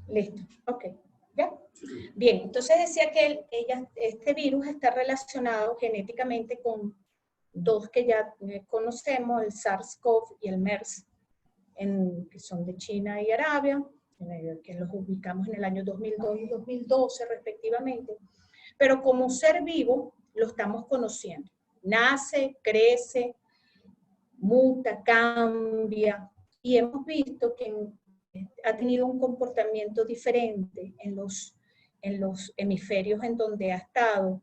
Listo, ok. ¿Ya? Bien, entonces decía que este virus está relacionado genéticamente con dos que ya conocemos, el SARS-CoV y el MERS, que son de China y Arabia, que los ubicamos en el año 2002 y 2012 respectivamente. Pero como ser vivo lo estamos conociendo. Nace, crece, muta, cambia, y hemos visto que ha tenido un comportamiento diferente en los hemisferios en donde ha estado,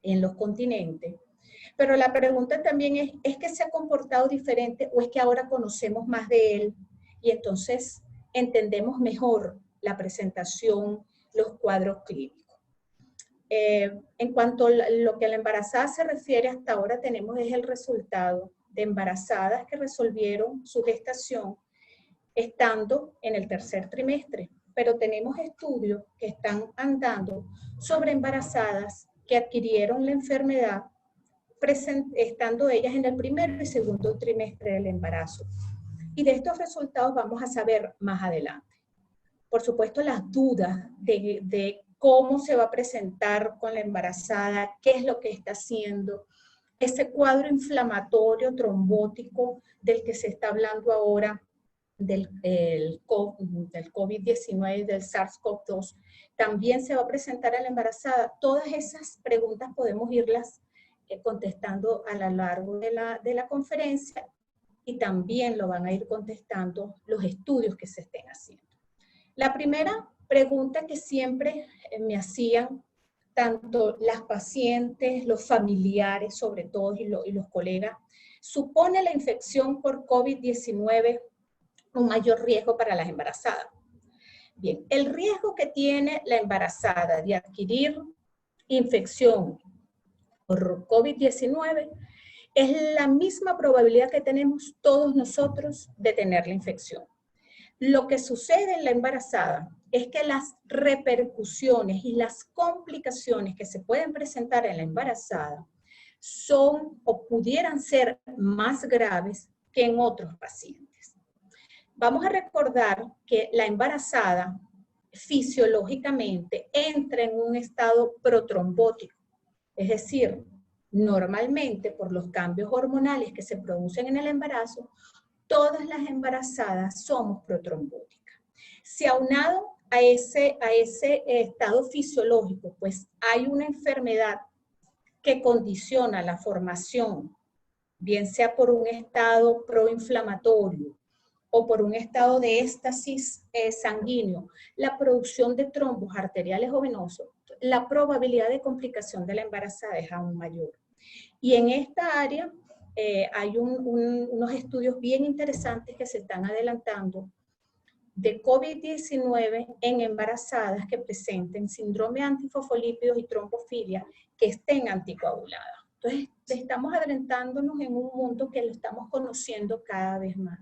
en los continentes. Pero la pregunta también ¿es que se ha comportado diferente o es que ahora conocemos más de él y entonces entendemos mejor la presentación, los cuadros clínicos? En cuanto a lo que a la embarazada se refiere, hasta ahora tenemos es el resultado de embarazadas que resolvieron su gestación estando en el tercer trimestre, pero tenemos estudios que están andando sobre embarazadas que adquirieron la enfermedad estando ellas en el primer y segundo trimestre del embarazo. Y de estos resultados vamos a saber más adelante. Por supuesto, las dudas de cómo se va a presentar con la embarazada, qué es lo que está haciendo, ese cuadro inflamatorio trombótico del que se está hablando ahora, del COVID-19, del SARS-CoV-2, también se va a presentar a la embarazada. Todas esas preguntas podemos irlas contestando a lo largo de la conferencia y también lo van a ir contestando los estudios que se estén haciendo. La primera pregunta que siempre me hacían tanto las pacientes, los familiares sobre todo y los colegas, ¿supone la infección por COVID-19 un mayor riesgo para las embarazadas? Bien, el riesgo que tiene la embarazada de adquirir infección por COVID-19 es la misma probabilidad que tenemos todos nosotros de tener la infección. Lo que sucede en la embarazada es que las repercusiones y las complicaciones que se pueden presentar en la embarazada son o pudieran ser más graves que en otros pacientes. Vamos a recordar que la embarazada fisiológicamente entra en un estado protrombótico, es decir, normalmente por los cambios hormonales que se producen en el embarazo, todas las embarazadas somos protrombóticas. Si aunado a ese estado fisiológico, pues hay una enfermedad que condiciona la formación, bien sea por un estado proinflamatorio o por un estado de éstasis sanguíneo, la producción de trombos arteriales o venosos, la probabilidad de complicación de la embarazada es aún mayor. Y en esta área hay unos estudios bien interesantes que se están adelantando de COVID-19 en embarazadas que presenten síndrome antifosfolípidos y trombofilia que estén anticoaguladas. Entonces, estamos adelantándonos en un mundo que lo estamos conociendo cada vez más.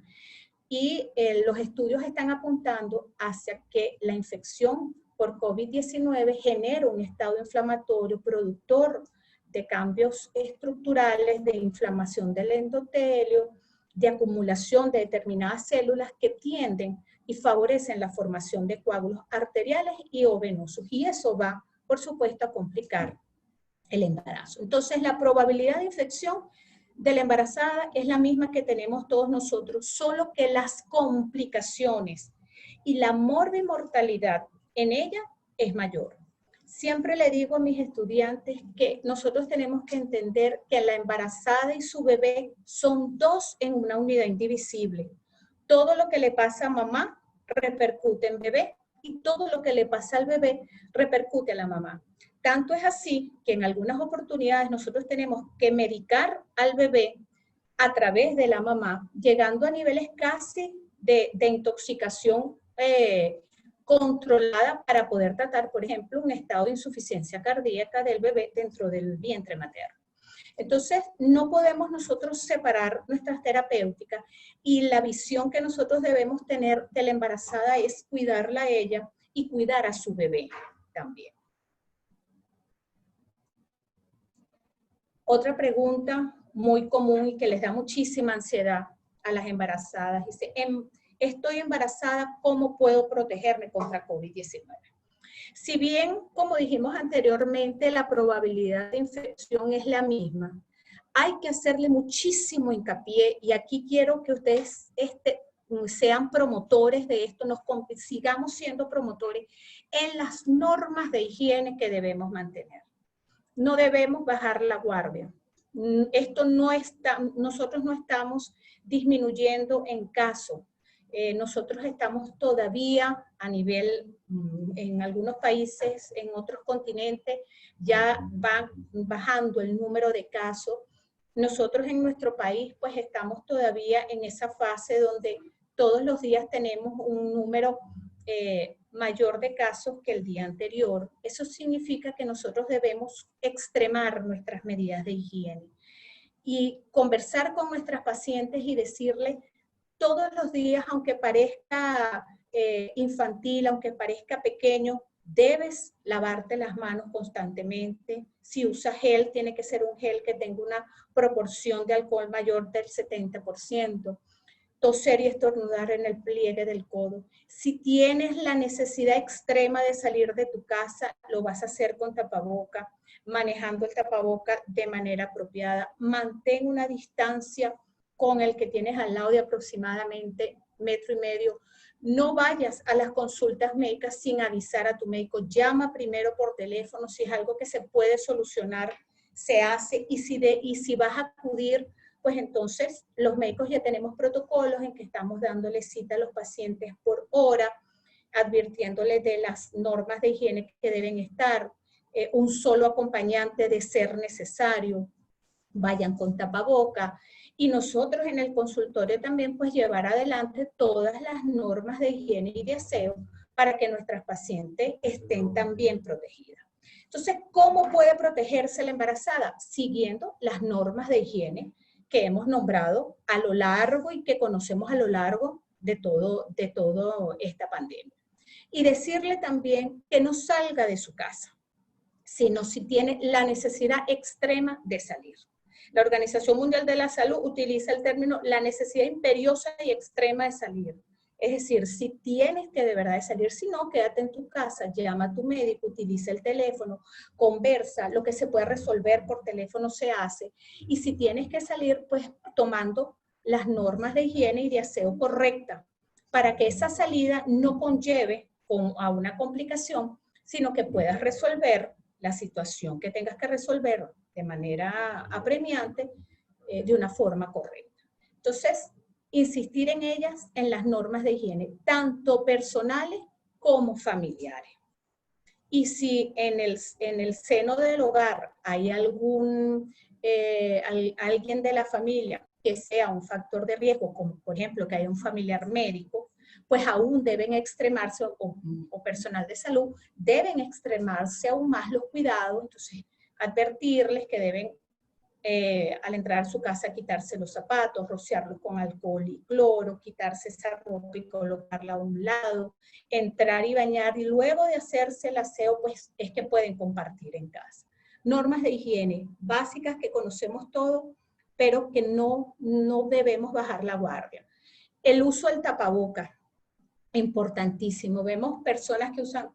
Y los estudios están apuntando hacia que la infección por COVID-19 genera un estado inflamatorio productor de cambios estructurales, de inflamación del endotelio, de acumulación de determinadas células que tienden y favorecen la formación de coágulos arteriales y o venosos. Y eso va, por supuesto, a complicar el embarazo. Entonces, la probabilidad de infección de la embarazada es la misma que tenemos todos nosotros, solo que las complicaciones y la morbimortalidad en ella es mayor. Siempre le digo a mis estudiantes que nosotros tenemos que entender que la embarazada y su bebé son dos en una unidad indivisible. Todo lo que le pasa a mamá repercute en bebé y todo lo que le pasa al bebé repercute a la mamá. Tanto es así que en algunas oportunidades nosotros tenemos que medicar al bebé a través de la mamá, llegando a niveles casi de intoxicación controlada para poder tratar, por ejemplo, un estado de insuficiencia cardíaca del bebé dentro del vientre materno. Entonces, no podemos nosotros separar nuestras terapéuticas y la visión que nosotros debemos tener de la embarazada es cuidarla a ella y cuidar a su bebé también. Otra pregunta muy común y que les da muchísima ansiedad a las embarazadas. Dice, estoy embarazada, ¿cómo puedo protegerme contra COVID-19? Si bien, como dijimos anteriormente, la probabilidad de infección es la misma, hay que hacerle muchísimo hincapié, y aquí quiero que ustedes sean promotores de esto, sigamos siendo promotores en las normas de higiene que debemos mantener. No debemos bajar la guardia. Nosotros no estamos disminuyendo en casos. Nosotros estamos todavía a nivel, en algunos países, en otros continentes, ya va bajando el número de casos. Nosotros en nuestro país, pues estamos todavía en esa fase donde todos los días tenemos un número mayor de casos que el día anterior. Eso significa que nosotros debemos extremar nuestras medidas de higiene y conversar con nuestras pacientes y decirles todos los días, aunque parezca infantil, aunque parezca pequeño, debes lavarte las manos constantemente. Si usas gel, tiene que ser un gel que tenga una proporción de alcohol mayor del 70%. Toser y estornudar en el pliegue del codo. Si tienes la necesidad extrema de salir de tu casa, lo vas a hacer con tapaboca, manejando el tapaboca de manera apropiada. Mantén una distancia con el que tienes al lado de aproximadamente 1,5 metros. No vayas a las consultas médicas sin avisar a tu médico. Llama primero por teléfono. Si es algo que se puede solucionar, se hace. Y si vas a acudir, pues entonces los médicos ya tenemos protocolos en que estamos dándole cita a los pacientes por hora, advirtiéndoles de las normas de higiene que deben estar, un solo acompañante de ser necesario, vayan con tapaboca. Y nosotros en el consultorio también pues llevar adelante todas las normas de higiene y de aseo para que nuestras pacientes estén también protegidas. Entonces, ¿cómo puede protegerse la embarazada? Siguiendo las normas de higiene que hemos nombrado a lo largo y que conocemos a lo largo de todo esta pandemia. Y decirle también que no salga de su casa, sino si tiene la necesidad extrema de salir. La Organización Mundial de la Salud utiliza el término la necesidad imperiosa y extrema de salir. Es decir, si tienes que de verdad de salir, si no, quédate en tu casa, llama a tu médico, utiliza el teléfono, conversa, lo que se puede resolver por teléfono se hace. Y si tienes que salir, pues tomando las normas de higiene y de aseo correctas, para que esa salida no conlleve a una complicación, sino que puedas resolver la situación que tengas que resolver de manera apremiante, de una forma correcta. Entonces, insistir en ellas, en las normas de higiene, tanto personales como familiares. Y si en el seno del hogar hay alguien de la familia que sea un factor de riesgo, como por ejemplo que haya un familiar médico, pues aún deben extremarse, o personal de salud, deben extremarse aún más los cuidados. Entonces, advertirles que deben, al entrar a su casa, quitarse los zapatos, rociarlos con alcohol y cloro, quitarse esa ropa y colocarla a un lado, entrar y bañar, y luego de hacerse el aseo, pues es que pueden compartir en casa. Normas de higiene básicas que conocemos todos, pero que no debemos bajar la guardia. El uso del tapaboca, importantísimo. Vemos personas que usan,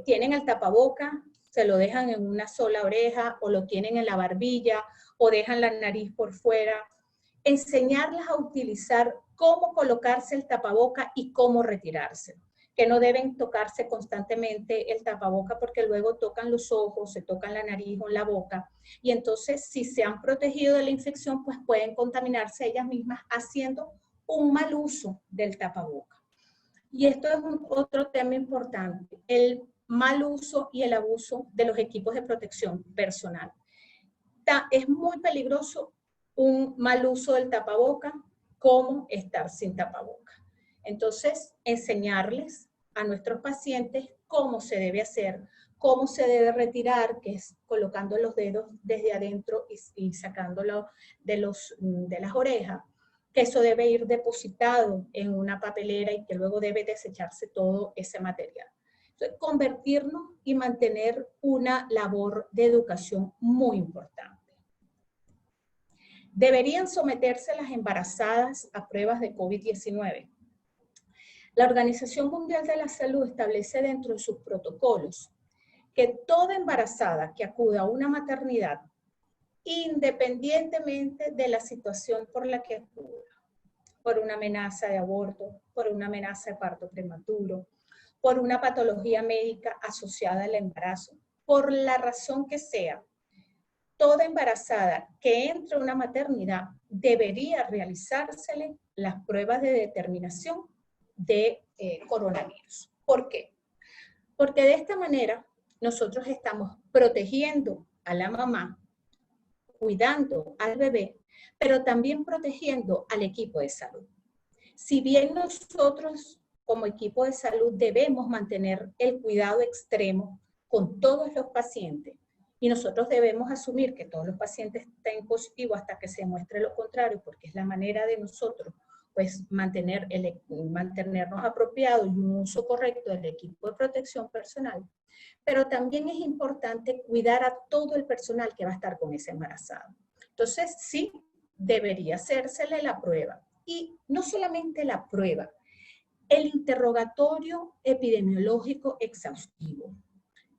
tienen el tapaboca, se lo dejan en una sola oreja o lo tienen en la barbilla o dejan la nariz por fuera. Enseñarlas a utilizar cómo colocarse el tapaboca y cómo retirarse. Que no deben tocarse constantemente el tapaboca porque luego tocan los ojos, se tocan la nariz o la boca. Y entonces, si se han protegido de la infección, pues pueden contaminarse ellas mismas haciendo un mal uso del tapaboca. Y esto es otro tema importante, el mal uso y el abuso de los equipos de protección personal. Es muy peligroso un mal uso del tapaboca como estar sin tapaboca. Entonces, enseñarles a nuestros pacientes cómo se debe hacer, cómo se debe retirar, que es colocando los dedos desde adentro y sacándolo de las orejas, que eso debe ir depositado en una papelera y que luego debe desecharse todo ese material. Entonces, convertirnos y mantener una labor de educación muy importante. ¿Deberían someterse las embarazadas a pruebas de COVID-19? La Organización Mundial de la Salud establece dentro de sus protocolos que toda embarazada que acuda a una maternidad, independientemente de la situación por la que acuda, por una amenaza de aborto, por una amenaza de parto prematuro, por una patología médica asociada al embarazo, por la razón que sea, toda embarazada que entre a una maternidad debería realizársele las pruebas de determinación de coronavirus. ¿Por qué? Porque de esta manera nosotros estamos protegiendo a la mamá, cuidando al bebé, pero también protegiendo al equipo de salud. Si bien nosotros como equipo de salud debemos mantener el cuidado extremo con todos los pacientes, y nosotros debemos asumir que todos los pacientes estén positivos hasta que se demuestre lo contrario, porque es la manera de nosotros pues mantenernos apropiados y un uso correcto del equipo de protección personal, pero también es importante cuidar a todo el personal que va a estar con esa embarazada. Entonces, sí, debería hacérsele la prueba. Y no solamente la prueba, el interrogatorio epidemiológico exhaustivo.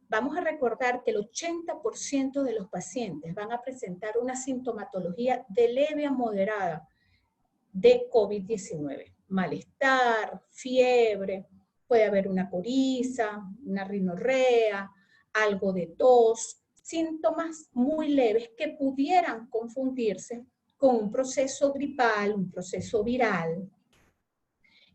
Vamos a recordar que el 80% de los pacientes van a presentar una sintomatología de leve a moderada de COVID-19. Malestar, fiebre, puede haber una coriza, una rinorrea, algo de tos, síntomas muy leves que pudieran confundirse con un proceso gripal, un proceso viral,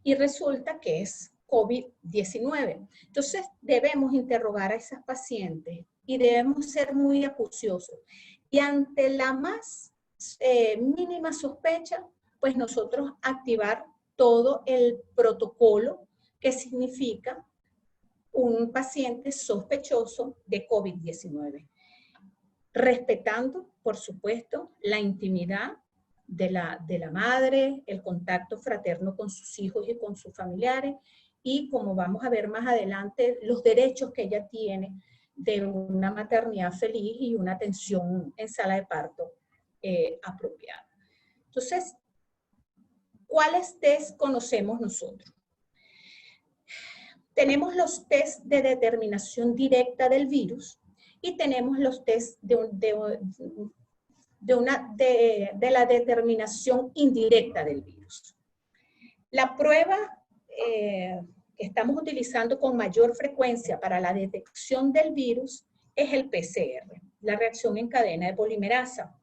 y resulta que es COVID-19. Entonces debemos interrogar a esas pacientes y debemos ser muy acuciosos. Y ante la más mínima sospecha, pues nosotros activar todo el protocolo que significa un paciente sospechoso de COVID-19. Respetando, por supuesto, la intimidad de la madre, el contacto fraterno con sus hijos y con sus familiares, y como vamos a ver más adelante, los derechos que ella tiene de una maternidad feliz y una atención en sala de parto apropiada. Entonces, ¿cuáles test conocemos nosotros? Tenemos los test de determinación directa del virus y tenemos los test de la determinación indirecta del virus. La prueba que estamos utilizando con mayor frecuencia para la detección del virus es el PCR, la reacción en cadena de polimerasa.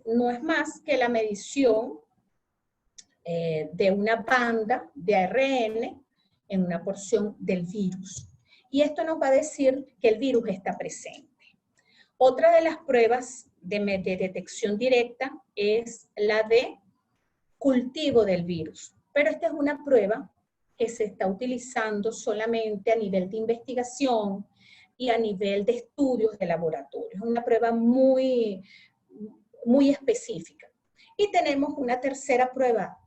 No es más que la medición de una banda de ARN en una porción del virus. Y esto nos va a decir que el virus está presente. Otra de las pruebas de detección directa es la de cultivo del virus. Pero esta es una prueba que se está utilizando solamente a nivel de investigación y a nivel de estudios de laboratorio. Es una prueba muy específica. Y tenemos una tercera prueba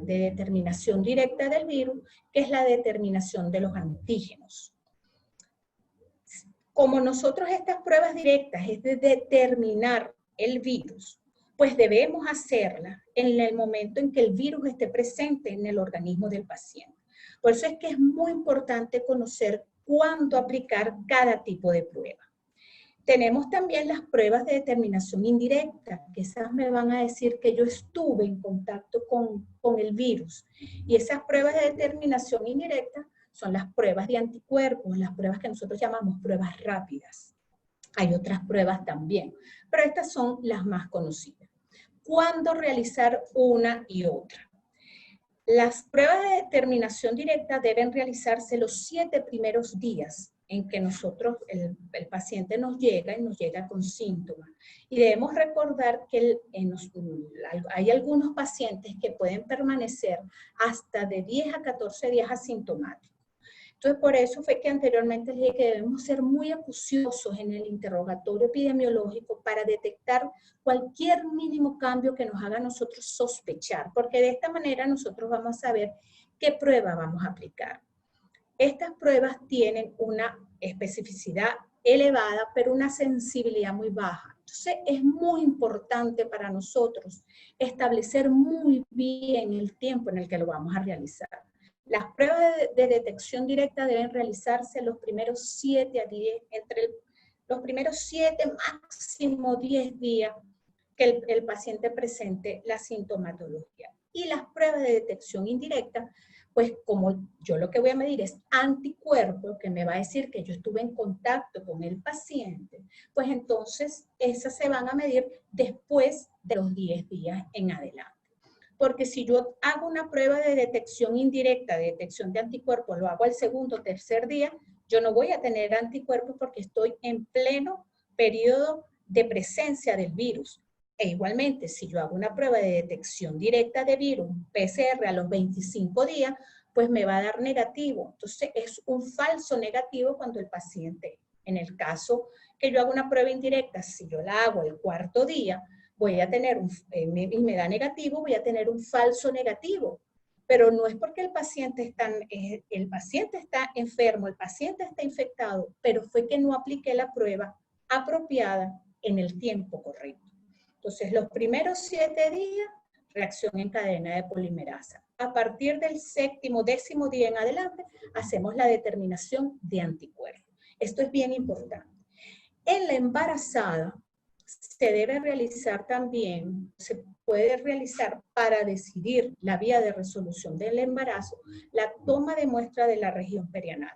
de determinación directa del virus, que es la determinación de los antígenos. Como nosotros estas pruebas directas es de determinar el virus, pues debemos hacerla en el momento en que el virus esté presente en el organismo del paciente. Por eso es que es muy importante conocer cuándo aplicar cada tipo de prueba. Tenemos también las pruebas de determinación indirecta, que esas me van a decir que yo estuve en contacto con el virus. Y esas pruebas de determinación indirecta son las pruebas de anticuerpos, las pruebas que nosotros llamamos pruebas rápidas. Hay otras pruebas también, pero estas son las más conocidas. ¿Cuándo realizar una y otra? Las pruebas de determinación directa deben realizarse los 7 primeros días en que nosotros, el paciente nos llega y nos llega con síntomas. Y debemos recordar que hay algunos pacientes que pueden permanecer hasta de 10 a 14 días asintomáticos. Entonces, por eso fue que anteriormente les dije que debemos ser muy acuciosos en el interrogatorio epidemiológico para detectar cualquier mínimo cambio que nos haga a nosotros sospechar, porque de esta manera nosotros vamos a saber qué prueba vamos a aplicar. Estas pruebas tienen una especificidad elevada, pero una sensibilidad muy baja. Entonces, es muy importante para nosotros establecer muy bien el tiempo en el que lo vamos a realizar. Las pruebas de detección directa deben realizarse los primeros 7 a 10, entre los primeros 7, máximo 10 días que el paciente presente la sintomatología. Y las pruebas de detección indirecta, pues como yo lo que voy a medir es anticuerpos, que me va a decir que yo estuve en contacto con el paciente, pues entonces esas se van a medir después de los 10 días en adelante. Porque si yo hago una prueba de detección indirecta, de detección de anticuerpos, lo hago al segundo o tercer día, yo no voy a tener anticuerpos porque estoy en pleno periodo de presencia del virus. E igualmente, si yo hago una prueba de detección directa de virus, PCR a los 25 días, pues me va a dar negativo. Entonces, es un falso negativo cuando el paciente, en el caso que yo hago una prueba indirecta, si yo la hago el cuarto día, voy a tener, y me da negativo, voy a tener un falso negativo. Pero no es porque el paciente está enfermo, el paciente está infectado, pero fue que no apliqué la prueba apropiada en el tiempo correcto. Entonces, los primeros 7 días, reacción en cadena de polimerasa. A partir del 7º, 10º día en adelante, hacemos la determinación de anticuerpos. Esto es bien importante. En la embarazada, se debe realizar también, se puede realizar para decidir la vía de resolución del embarazo, la toma de muestra de la región perianal.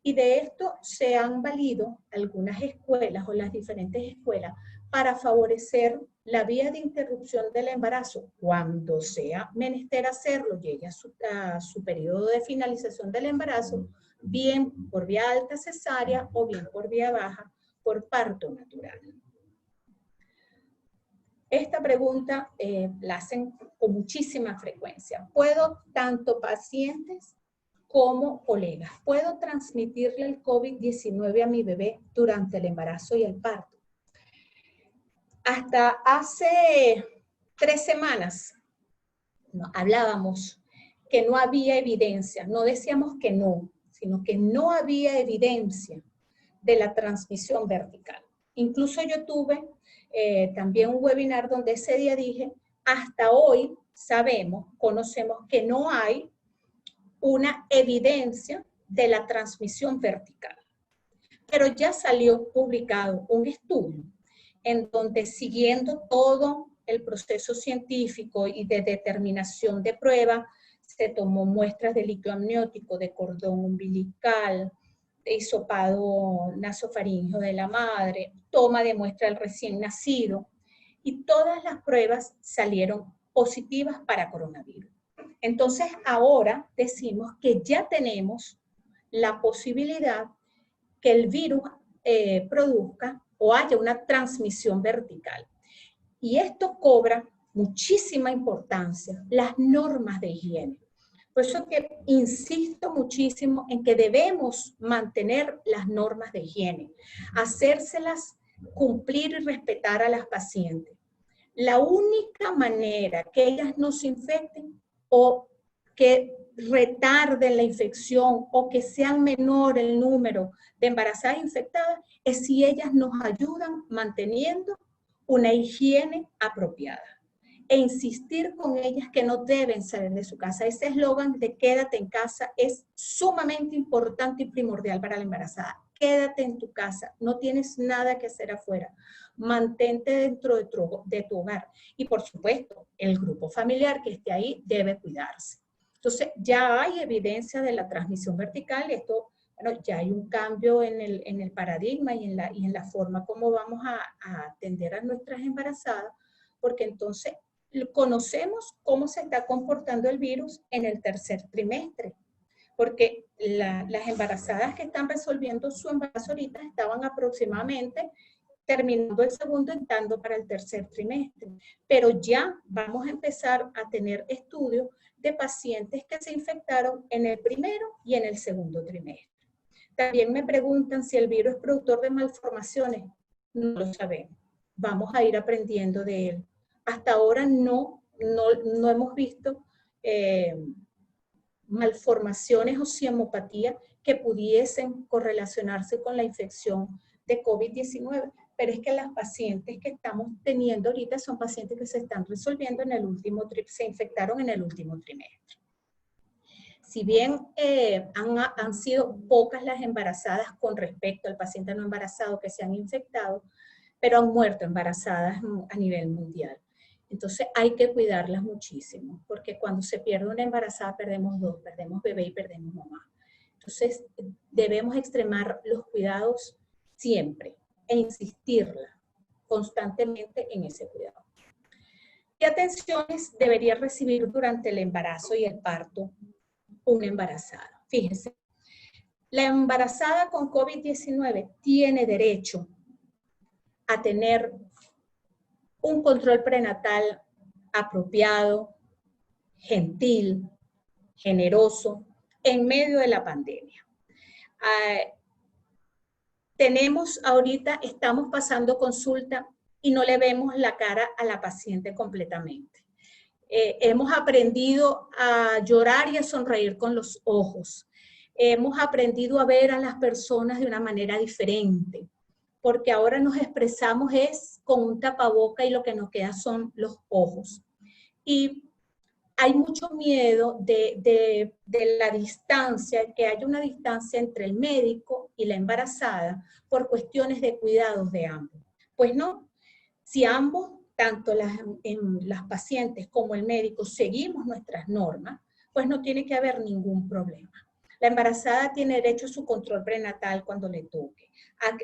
Y de esto se han valido algunas escuelas o las diferentes escuelas para favorecer la vía de interrupción del embarazo cuando sea menester hacerlo, llegue a su periodo de finalización del embarazo, bien por vía alta cesárea o bien por vía baja por parto natural. Esta pregunta la hacen con muchísima frecuencia. ¿Puedo, tanto pacientes como colegas, puedo transmitirle el COVID-19 a mi bebé durante el embarazo y el parto? Hasta hace 3 semanas hablábamos que no había evidencia, no decíamos que no, sino que no había evidencia de la transmisión vertical. Incluso yo tuve también un webinar donde ese día dije, hasta hoy sabemos, conocemos que no hay una evidencia de la transmisión vertical. Pero ya salió publicado un estudio en donde, siguiendo todo el proceso científico y de determinación de prueba, se tomó muestras de líquido amniótico, de cordón umbilical, de hisopado nasofaríngeo de la madre, toma de muestra del recién nacido, y todas las pruebas salieron positivas para coronavirus. Entonces ahora decimos que ya tenemos la posibilidad que el virus produzca o haya una transmisión vertical. Y esto cobra muchísima importancia, las normas de higiene. Por eso que insisto muchísimo en que debemos mantener las normas de higiene, hacérselas cumplir y respetar a las pacientes. La única manera que ellas no se infecten o que retarden la infección o que sean menor el número de embarazadas infectadas es si ellas nos ayudan manteniendo una higiene apropiada e insistir con ellas que no deben salir de su casa. Ese eslogan de quédate en casa es sumamente importante y primordial para la embarazada. Quédate en tu casa, no tienes nada que hacer afuera. Mantente dentro de tu hogar. Y por supuesto, el grupo familiar que esté ahí debe cuidarse. Entonces, ya hay evidencia de la transmisión vertical. Esto, bueno, ya hay un cambio en el paradigma y en la forma como vamos a atender a nuestras embarazadas, porque entonces conocemos cómo se está comportando el virus en el tercer trimestre. Porque las embarazadas que están resolviendo su embarazo ahorita estaban aproximadamente terminando el segundo, entrando para el tercer trimestre. Pero ya vamos a empezar a tener estudios de pacientes que se infectaron en el primero y en el segundo trimestre. También me preguntan si el virus es productor de malformaciones. No lo sabemos. Vamos a ir aprendiendo de él. Hasta ahora no hemos visto malformaciones o ciemopatía que pudiesen correlacionarse con la infección de COVID-19, pero es que las pacientes que estamos teniendo ahorita son pacientes que se están resolviendo en el último se infectaron en el último trimestre. si bien han sido pocas las embarazadas con respecto al paciente no embarazado que se han infectado, pero han muerto embarazadas a nivel mundial. Entonces hay que cuidarlas muchísimo, porque cuando se pierde una embarazada perdemos dos, perdemos bebé y perdemos mamá. Entonces debemos extremar los cuidados siempre e insistirla constantemente en ese cuidado. ¿Qué atenciones debería recibir durante el embarazo y el parto una embarazada? Fíjense, la embarazada con COVID-19 tiene derecho a tener un control prenatal apropiado, gentil, generoso, en medio de la pandemia. Estamos pasando consulta y no le vemos la cara a la paciente completamente. Hemos aprendido a llorar y a sonreír con los ojos. Hemos aprendido a ver a las personas de una manera diferente, porque ahora nos expresamos con un tapaboca y lo que nos queda son los ojos. Y hay mucho miedo de la distancia, que haya una distancia entre el médico y la embarazada por cuestiones de cuidados de ambos. Pues no, si ambos, tanto las pacientes como el médico, seguimos nuestras normas, pues no tiene que haber ningún problema. La embarazada tiene derecho a su control prenatal cuando le toque,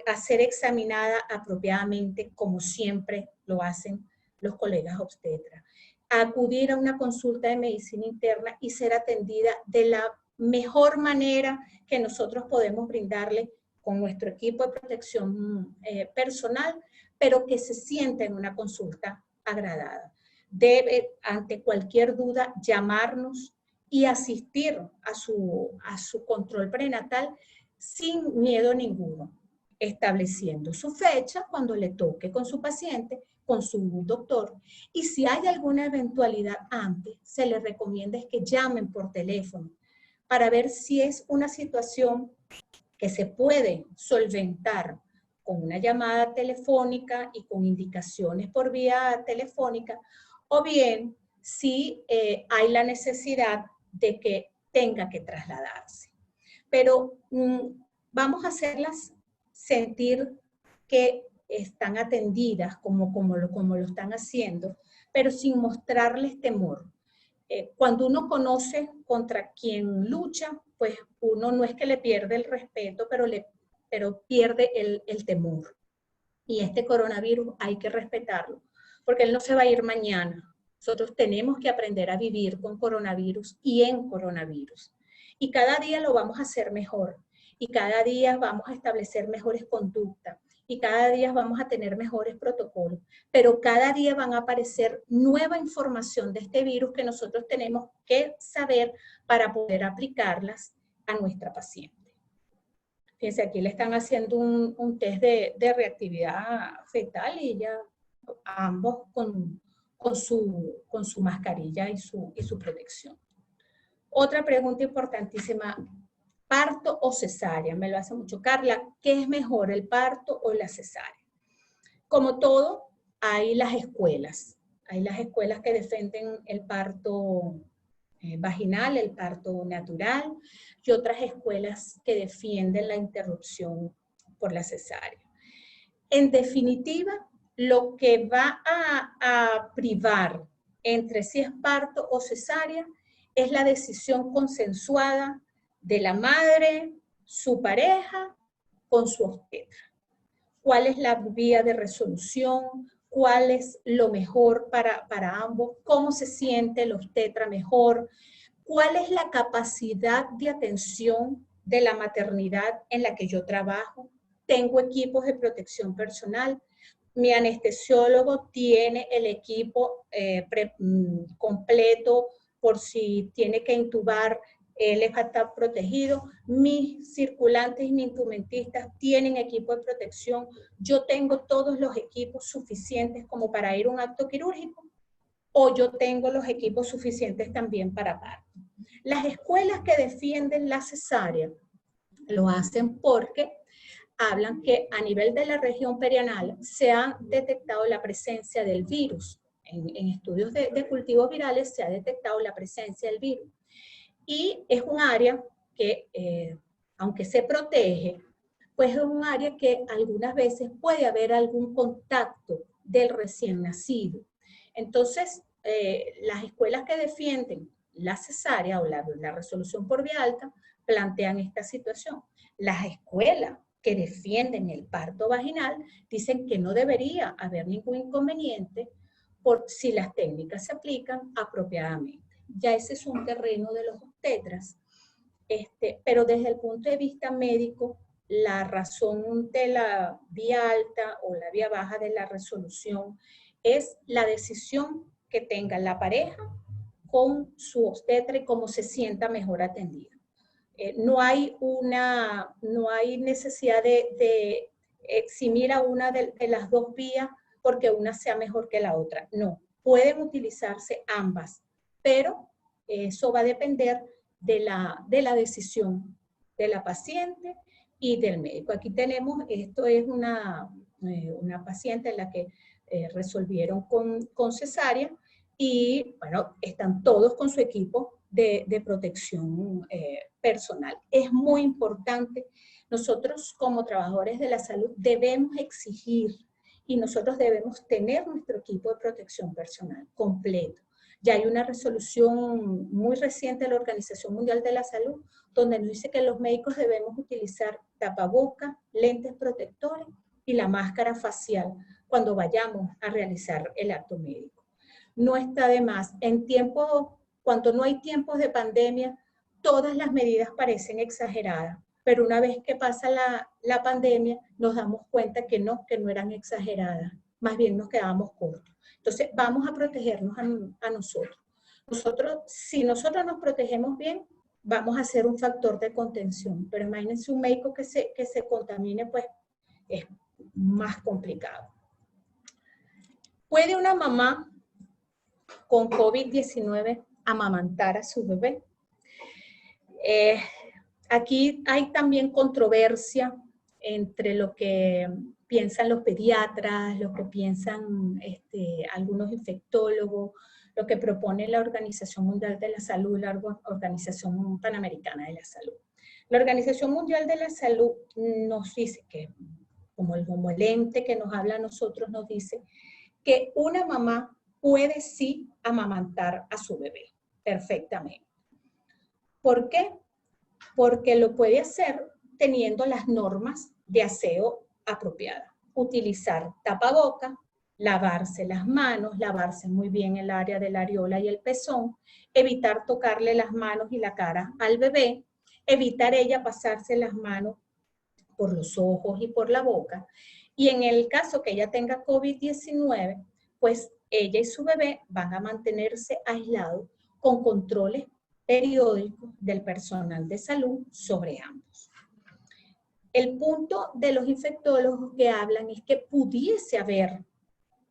a ser examinada apropiadamente, como siempre lo hacen los colegas obstetras, a acudir a una consulta de medicina interna y ser atendida de la mejor manera que nosotros podemos brindarle con nuestro equipo de protección personal, pero que se sienta en una consulta agradada. Debe, ante cualquier duda, llamarnos y asistir a su control prenatal sin miedo ninguno, estableciendo su fecha cuando le toque con su paciente, con su doctor, y si hay alguna eventualidad antes, se les recomienda es que llamen por teléfono para ver si es una situación que se puede solventar con una llamada telefónica y con indicaciones por vía telefónica, o bien si hay la necesidad de que tenga que trasladarse. Pero vamos a hacerlas sentir que están atendidas como lo están haciendo, pero sin mostrarles temor. Cuando uno conoce contra quien lucha, pues uno no es que le pierde el respeto, pero pierde el temor. Y este coronavirus hay que respetarlo, porque él no se va a ir mañana. Nosotros tenemos que aprender a vivir con coronavirus y en coronavirus. Y cada día lo vamos a hacer mejor. Y cada día vamos a establecer mejores conductas. Y cada día vamos a tener mejores protocolos. Pero cada día van a aparecer nueva información de este virus que nosotros tenemos que saber para poder aplicarlas a nuestra paciente. Fíjense, aquí le están haciendo un test de reactividad fetal y ya ambos con su mascarilla y su protección. Otra pregunta importantísima, ¿parto o cesárea? Me lo hace mucho. Carla, ¿qué es mejor, el parto o la cesárea? Como todo, hay las escuelas que defienden el parto vaginal, el parto natural, y otras escuelas que defienden la interrupción por la cesárea. En definitiva, lo que va a privar entre si es parto o cesárea es la decisión consensuada de la madre, su pareja, con su obstetra. ¿Cuál es la vía de resolución? ¿Cuál es lo mejor para ambos? ¿Cómo se siente el obstetra mejor? ¿Cuál es la capacidad de atención de la maternidad en la que yo trabajo? Tengo equipos de protección personal. Mi anestesiólogo tiene el equipo completo por si tiene que intubar, él va a estar protegido. Mis circulantes y mis instrumentistas tienen equipo de protección. Yo tengo todos los equipos suficientes como para ir a un acto quirúrgico, o yo tengo los equipos suficientes también para parto. Las escuelas que defienden la cesárea lo hacen porque hablan que a nivel de la región perianal se ha detectado la presencia del virus. En estudios de cultivos virales se ha detectado la presencia del virus. Y es un área que, aunque se protege, pues es un área que algunas veces puede haber algún contacto del recién nacido. Entonces, las escuelas que defienden la cesárea o la resolución por vía alta plantean esta situación. Las escuelas que defienden el parto vaginal dicen que no debería haber ningún inconveniente por si las técnicas se aplican apropiadamente. Ya ese es un terreno de los obstetras, pero desde el punto de vista médico, la razón de la vía alta o la vía baja de la resolución es la decisión que tenga la pareja con su obstetra y cómo se sienta mejor atendida. No hay necesidad de eximir a una de las dos vías porque una sea mejor que la otra. No, pueden utilizarse ambas, pero eso va a depender de la decisión de la paciente y del médico. Aquí tenemos, esto es una paciente en la que resolvieron con cesárea y, bueno, están todos con su equipo de protección personal. Es muy importante. Nosotros como trabajadores de la salud debemos exigir y nosotros debemos tener nuestro equipo de protección personal completo. Ya hay una resolución muy reciente de la Organización Mundial de la Salud donde nos dice que los médicos debemos utilizar tapabocas, lentes protectores y la máscara facial cuando vayamos a realizar el acto médico. No está de más. Cuando no hay tiempos de pandemia, todas las medidas parecen exageradas, pero una vez que pasa la pandemia, nos damos cuenta que no eran exageradas, más bien nos quedamos cortos. Entonces, vamos a protegernos a nosotros. Si nosotros nos protegemos bien, vamos a ser un factor de contención, pero imagínense un médico que se contamine, pues es más complicado. ¿Puede una mamá con COVID-19 amamantar a su bebé? Aquí hay también controversia entre lo que piensan los pediatras, lo que piensan algunos infectólogos, lo que propone la Organización Mundial de la Salud, la Organización Panamericana de la Salud. La Organización Mundial de la Salud nos dice que, como el ente que nos habla a nosotros, nos dice que una mamá puede sí amamantar a su bebé perfectamente. ¿Por qué? Porque lo puede hacer teniendo las normas de aseo apropiadas. Utilizar tapaboca, lavarse las manos, lavarse muy bien el área de la areola y el pezón, evitar tocarle las manos y la cara al bebé, evitar ella pasarse las manos por los ojos y por la boca. Y en el caso que ella tenga COVID-19, pues ella y su bebé van a mantenerse aislados con controles periódicos del personal de salud sobre ambos. El punto de los infectólogos que hablan es que pudiese haber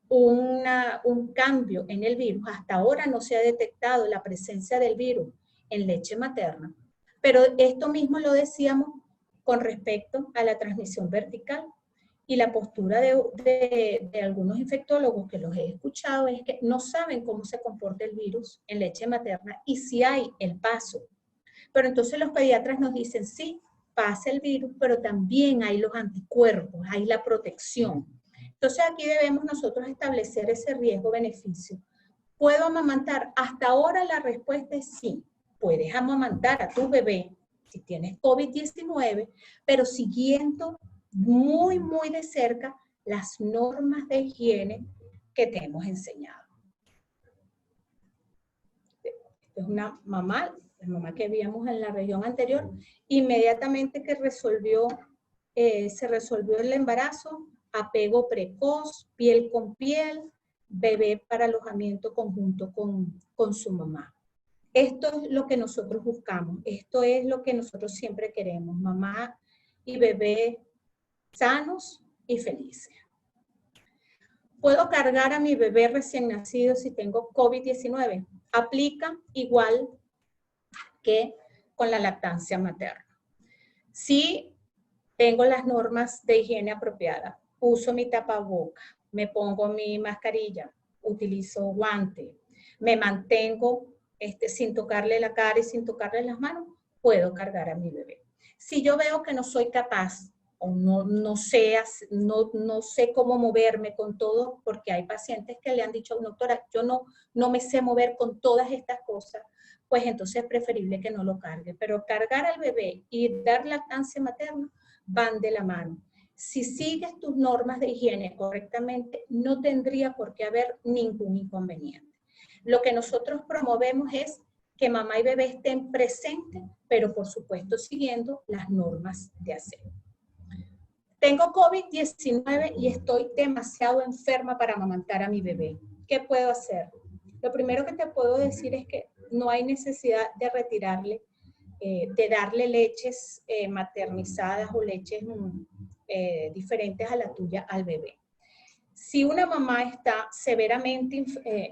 un cambio en el virus. Hasta ahora no se ha detectado la presencia del virus en leche materna, pero esto mismo lo decíamos con respecto a la transmisión vertical. Y la postura de algunos infectólogos que los he escuchado es que no saben cómo se comporta el virus en leche materna y si hay el paso. Pero entonces los pediatras nos dicen, sí, pasa el virus, pero también hay los anticuerpos, hay la protección. Entonces aquí debemos nosotros establecer ese riesgo-beneficio. ¿Puedo amamantar? Hasta ahora la respuesta es sí. Puedes amamantar a tu bebé si tienes COVID-19, pero siguiendo muy, muy de cerca las normas de higiene que te hemos enseñado. Esta es una mamá, la mamá que vimos en la región anterior, inmediatamente que se resolvió el embarazo, apego precoz, piel con piel, bebé para alojamiento conjunto con su mamá. Esto es lo que nosotros buscamos, esto es lo que nosotros siempre queremos, mamá y bebé sanos y felices. ¿Puedo cargar a mi bebé recién nacido si tengo COVID-19? Aplica igual que con la lactancia materna. Si tengo las normas de higiene apropiadas, uso mi tapaboca, me pongo mi mascarilla, utilizo guante, me mantengo sin tocarle la cara y sin tocarle las manos, puedo cargar a mi bebé. Si yo veo que no soy capaz o no sé cómo moverme con todo, porque hay pacientes que le han dicho, doctora, yo no me sé mover con todas estas cosas, pues entonces es preferible que no lo cargue. Pero cargar al bebé y dar lactancia materna van de la mano. Si sigues tus normas de higiene correctamente, no tendría por qué haber ningún inconveniente. Lo que nosotros promovemos es que mamá y bebé estén presentes, pero por supuesto siguiendo las normas de aseo. Tengo COVID-19 y estoy demasiado enferma para amamantar a mi bebé. ¿Qué puedo hacer? Lo primero que te puedo decir es que no hay necesidad de retirarle, de darle leches maternizadas o leches diferentes a la tuya al bebé. Si una mamá está severamente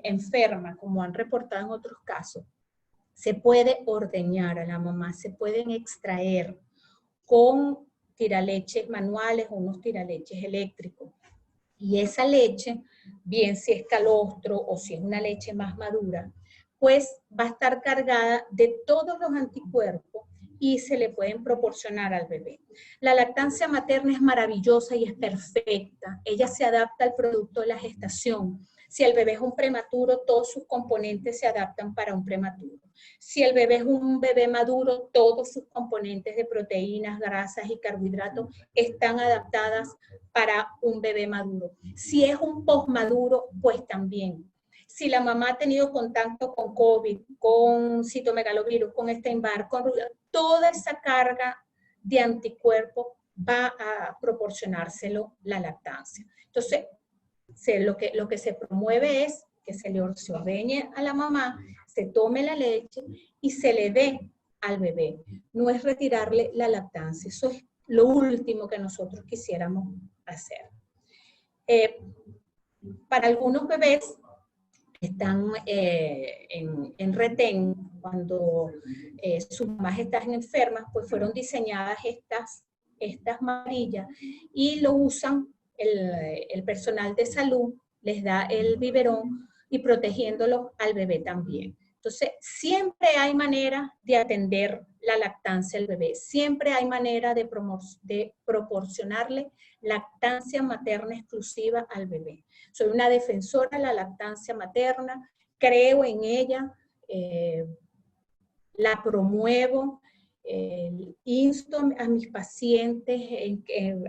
enferma, como han reportado en otros casos, se puede ordeñar a la mamá, se pueden extraer con tiraleches manuales o unos tiraleches eléctricos. Y esa leche, bien si es calostro o si es una leche más madura, pues va a estar cargada de todos los anticuerpos y se le pueden proporcionar al bebé. La lactancia materna es maravillosa y es perfecta. Ella se adapta al producto de la gestación. Si el bebé es un prematuro, todos sus componentes se adaptan para un prematuro. Si el bebé es un bebé maduro, todos sus componentes de proteínas, grasas y carbohidratos están adaptadas para un bebé maduro. Si es un posmaduro, pues también. Si la mamá ha tenido contacto con COVID, con citomegalovirus, con Epstein-Barr, con toda esa carga de anticuerpos va a proporcionárselo la lactancia. Entonces, lo que se promueve es que se le ordeñe a la mamá, se tome la leche y se le dé al bebé. No es retirarle la lactancia. Eso es lo último que nosotros quisiéramos hacer. Para algunos bebés que están en retén, cuando sus mamás están enfermas, pues fueron diseñadas estas mascarillas y lo usan el personal de salud, les da el biberón y protegiéndolo al bebé también. Entonces, siempre hay manera de atender la lactancia al bebé, siempre hay manera de proporcionarle lactancia materna exclusiva al bebé. Soy una defensora de la lactancia materna, creo en ella, la promuevo, insto a mis pacientes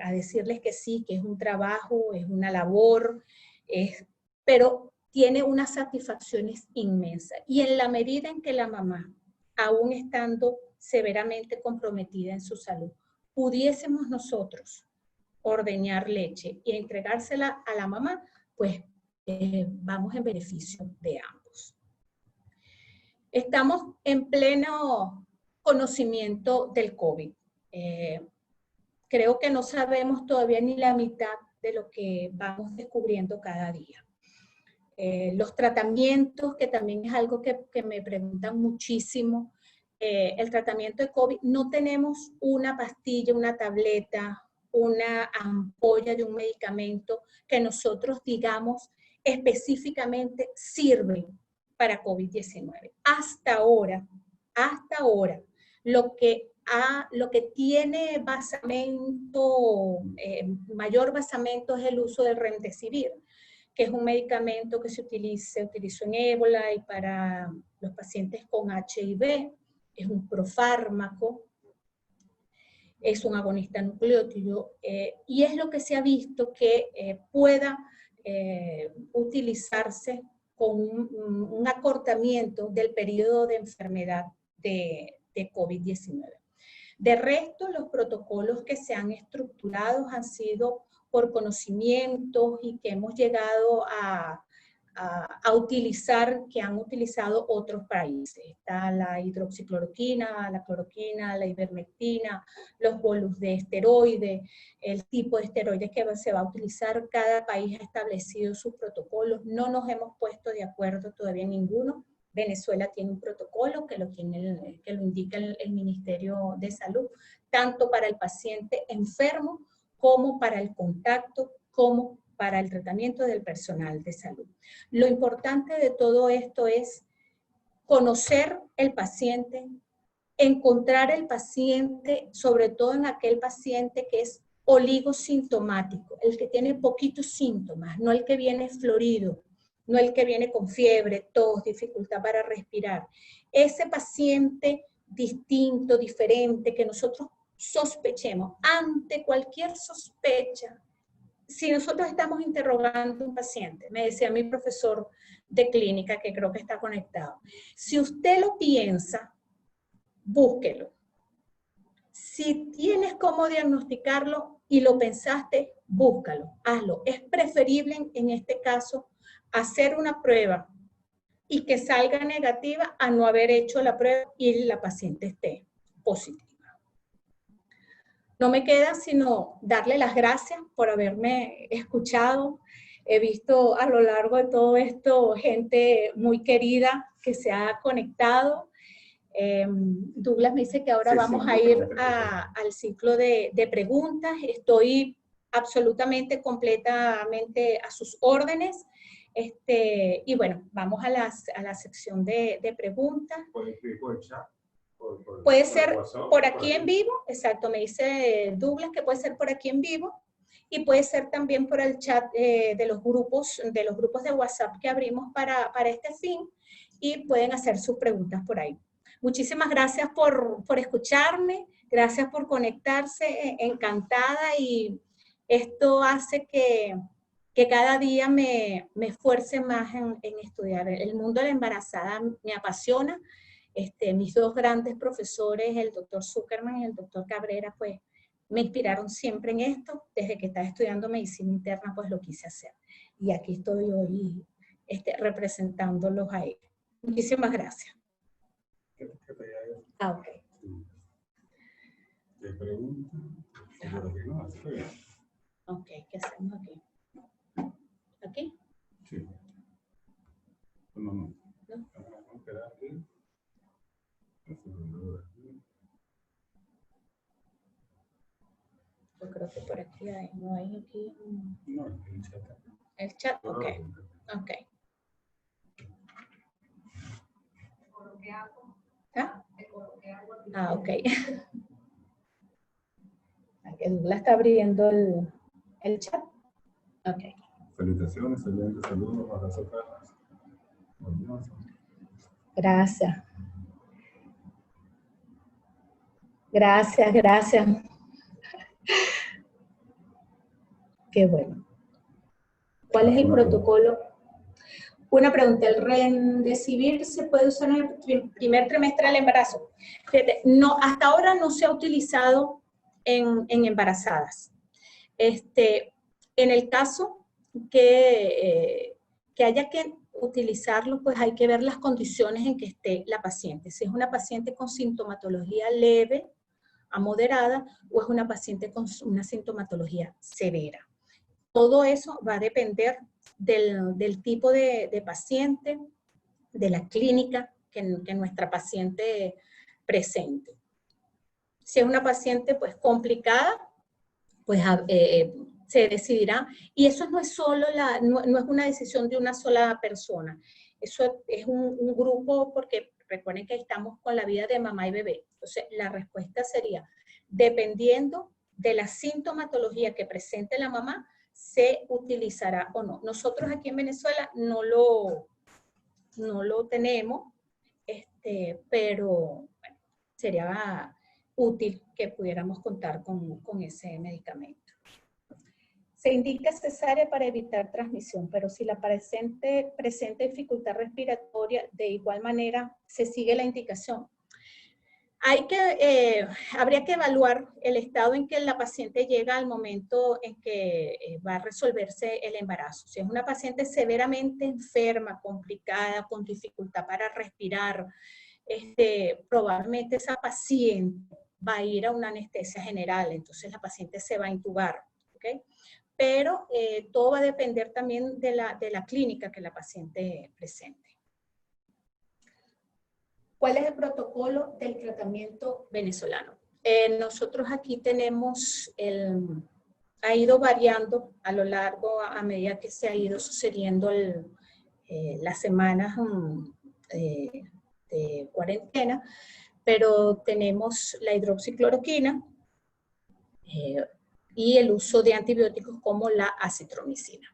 a decirles que sí, que es un trabajo, es una labor, pero tiene unas satisfacciones inmensas. Y en la medida en que la mamá, aún estando severamente comprometida en su salud, pudiésemos nosotros ordeñar leche y entregársela a la mamá, pues vamos en beneficio de ambos. Estamos en pleno conocimiento del COVID. Creo que no sabemos todavía ni la mitad de lo que vamos descubriendo cada día. Los tratamientos, que también es algo que me preguntan muchísimo, el tratamiento de COVID, no tenemos una pastilla, una tableta, una ampolla de un medicamento que nosotros digamos específicamente sirve para COVID-19. Hasta ahora, lo que tiene basamento, mayor basamento es el uso del Remdesivir, que es un medicamento que se utilizó en ébola y para los pacientes con HIV, es un profármaco, es un agonista nucleótido, y es lo que se ha visto que pueda utilizarse con un acortamiento del periodo de enfermedad de COVID-19. De resto, los protocolos que se han estructurado han sido por conocimientos y que hemos llegado a utilizar, que han utilizado otros países. Está la hidroxicloroquina, la cloroquina, la ivermectina, los bolus de esteroide, el tipo de esteroides que se va a utilizar. Cada país ha establecido sus protocolos. No nos hemos puesto de acuerdo todavía en ninguno. Venezuela tiene un protocolo que lo indica el Ministerio de Salud, tanto para el paciente enfermo como para el contacto, como para el tratamiento del personal de salud. Lo importante de todo esto es conocer el paciente, encontrar el paciente, sobre todo en aquel paciente que es oligosintomático, el que tiene poquitos síntomas, no el que viene florido, no el que viene con fiebre, tos, dificultad para respirar. Ese paciente distinto, diferente, que nosotros sospechemos, ante cualquier sospecha, si nosotros estamos interrogando a un paciente, me decía mi profesor de clínica, que creo que está conectado, si usted lo piensa, búsquelo. Si tienes cómo diagnosticarlo y lo pensaste, búscalo, hazlo. Es preferible en este caso hacer una prueba y que salga negativa a no haber hecho la prueba y la paciente esté positiva. No me queda sino darle las gracias por haberme escuchado. He visto a lo largo de todo esto gente muy querida que se ha conectado. Douglas me dice que ahora vamos a ir al ciclo de preguntas. Estoy absolutamente, completamente a sus órdenes. Y bueno, vamos a la sección de preguntas. Por el chat. Puede ser por aquí en vivo, exacto, me dice Douglas que puede ser por aquí en vivo y puede ser también por el chat de los grupos de WhatsApp que abrimos para este fin y pueden hacer sus preguntas por ahí. Muchísimas gracias por escucharme, gracias por conectarse, encantada, y esto hace que cada día me esfuerce más en estudiar. El mundo de la embarazada me apasiona. Mis dos grandes profesores, el doctor Zuckerman y el doctor Cabrera, pues me inspiraron siempre en esto. Desde que estaba estudiando medicina interna, pues lo quise hacer. Y aquí estoy hoy representándolos a ellos. Muchísimas gracias. Ok. ¿Te pregunto? Ok, ¿qué hacemos aquí? ¿Aquí? Sí. No. ¿No? Vamos a esperar aquí. Yo creo que por aquí hay, no hay aquí. No, el chat. El chat, ok. Ok. ¿Ah? Ok. Douglas está abriendo el chat. Ok. Felicitaciones, excelente, saludos, abrazo, Carlos. Gracias. Gracias. Qué bueno. ¿Cuál es el protocolo? Una pregunta, ¿el Remdesivir se puede usar en el primer trimestre del embarazo? Fíjate, no, hasta ahora no se ha utilizado en embarazadas. En el caso que haya que utilizarlo, pues hay que ver las condiciones en que esté la paciente. Si es una paciente con sintomatología leve a moderada o es una paciente con una sintomatología severa. Todo eso va a depender del tipo de paciente, de la clínica que nuestra paciente presente. Si es una paciente pues complicada, pues se decidirá. Y eso no es solo no es una decisión de una sola persona. Eso es un grupo, porque recuerden que estamos con la vida de mamá y bebé. Entonces, la respuesta sería, dependiendo de la sintomatología que presente la mamá, se utilizará o no. Nosotros aquí en Venezuela no lo tenemos, pero bueno, sería útil que pudiéramos contar con ese medicamento. Se indica cesárea para evitar transmisión, pero si la paciente presenta dificultad respiratoria, de igual manera se sigue la indicación. Habría que evaluar el estado en que la paciente llega al momento en que va a resolverse el embarazo. Si es una paciente severamente enferma, complicada, con dificultad para respirar, probablemente esa paciente va a ir a una anestesia general, entonces la paciente se va a intubar, ¿ok? Pero todo va a depender también de la clínica que la paciente presente. ¿Cuál es el protocolo del tratamiento venezolano? Nosotros aquí tenemos, ha ido variando a lo largo, a medida que se ha ido sucediendo las semanas cuarentena, pero tenemos la hidroxicloroquina y el uso de antibióticos como la acitromicina.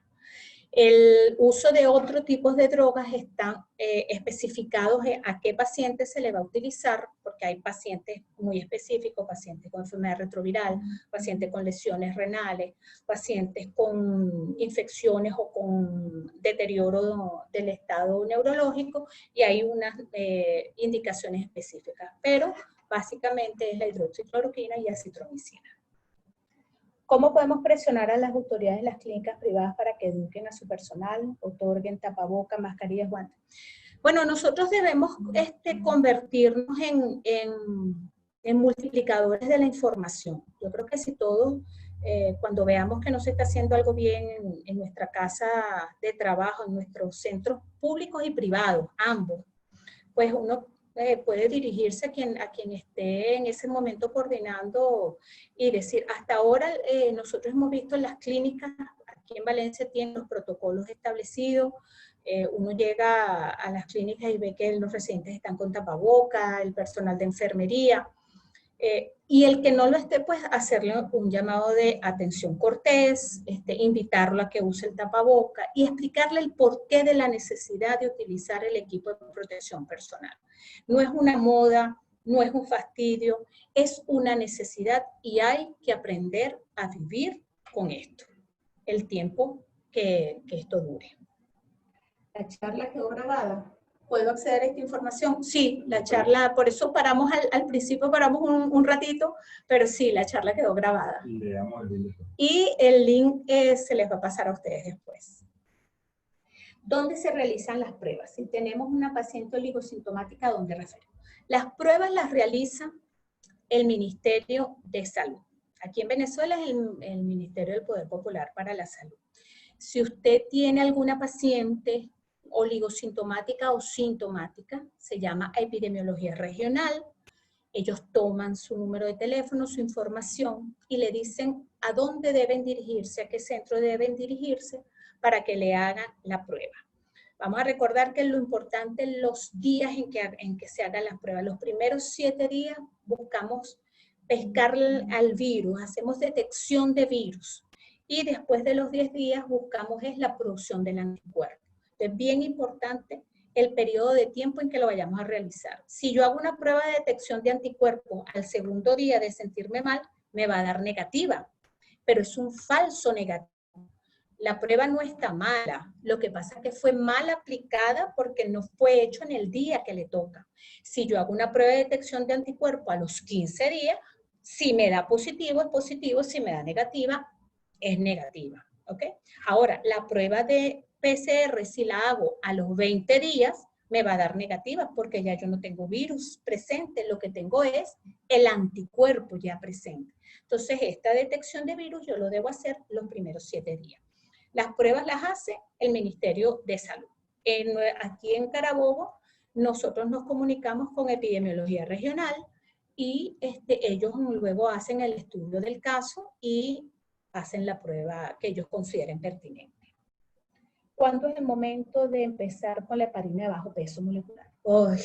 El uso de otros tipos de drogas están especificados a qué paciente se le va a utilizar, porque hay pacientes muy específicos, pacientes con enfermedad retroviral, pacientes con lesiones renales, pacientes con infecciones o con deterioro del estado neurológico, y hay unas indicaciones específicas, pero básicamente es la hidroxicloroquina y acitromicina. ¿Cómo podemos presionar a las autoridades de las clínicas privadas para que eduquen a su personal, otorguen tapabocas, mascarillas, guantes? Bueno, nosotros debemos convertirnos en multiplicadores de la información. Yo creo que si todos, cuando veamos que no se está haciendo algo bien en nuestra casa de trabajo, en nuestros centros públicos y privados, ambos, pues uno puede dirigirse a quien esté en ese momento coordinando y decir, hasta ahora nosotros hemos visto en las clínicas, aquí en Valencia tienen los protocolos establecidos, uno llega a las clínicas y ve que los residentes están con tapaboca, el personal de enfermería, y el que no lo esté, pues hacerle un llamado de atención cortés, invitarlo a que use el tapaboca y explicarle el porqué de la necesidad de utilizar el equipo de protección personal. No es una moda, no es un fastidio, es una necesidad y hay que aprender a vivir con esto, el tiempo que esto dure. La charla quedó grabada. ¿Puedo acceder a esta información? Sí, la charla, por eso paramos al principio, paramos un ratito, pero sí, la charla quedó grabada. Leamos el link. Y el link se les va a pasar a ustedes después. ¿Dónde se realizan las pruebas? Si tenemos una paciente oligosintomática, ¿a dónde referimos? Las pruebas las realiza el Ministerio de Salud. Aquí en Venezuela es el Ministerio del Poder Popular para la Salud. Si usted tiene alguna paciente oligosintomática o sintomática, se llama epidemiología regional. Ellos toman su número de teléfono, su información y le dicen a dónde deben dirigirse, a qué centro deben dirigirse para que le hagan la prueba. Vamos a recordar que lo importante es los días en que se hagan las pruebas. Los primeros 7 días buscamos pescar al virus, hacemos detección de virus. Y después de los 10 días buscamos es la producción del anticuerpo. Es bien importante el periodo de tiempo en que lo vayamos a realizar. Si yo hago una prueba de detección de anticuerpos al segundo día de sentirme mal, me va a dar negativa, pero es un falso negativo. La prueba no está mala, lo que pasa es que fue mal aplicada porque no fue hecho en el día que le toca. Si yo hago una prueba de detección de anticuerpos a los 15 días, si me da positivo es positivo, si me da negativa es negativa. ¿Ok? Ahora, la prueba de PCR, si la hago a los 20 días, me va a dar negativa porque ya yo no tengo virus presente, lo que tengo es el anticuerpo ya presente. Entonces, esta detección de virus yo lo debo hacer los primeros 7 días. Las pruebas las hace el Ministerio de Salud. Aquí en Carabobo, nosotros nos comunicamos con Epidemiología Regional y ellos luego hacen el estudio del caso y hacen la prueba que ellos consideren pertinente. ¿Cuándo es el momento de empezar con la heparina de bajo peso molecular? Uy,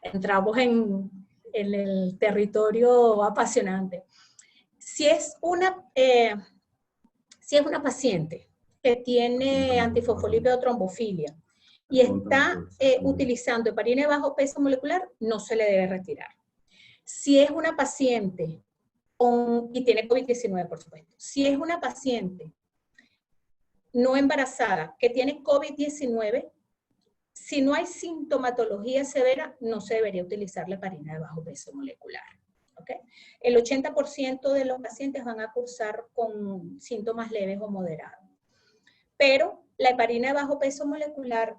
entramos en el territorio apasionante. Si es una paciente que tiene antifosfolípido o trombofilia y está utilizando heparina de bajo peso molecular, no se le debe retirar. Si es una paciente y tiene COVID-19, por supuesto. Si es una paciente no embarazada que tiene COVID-19, si no hay sintomatología severa, no se debería utilizar la heparina de bajo peso molecular. ¿Okay? El 80% de los pacientes van a cursar con síntomas leves o moderados. Pero la heparina de bajo peso molecular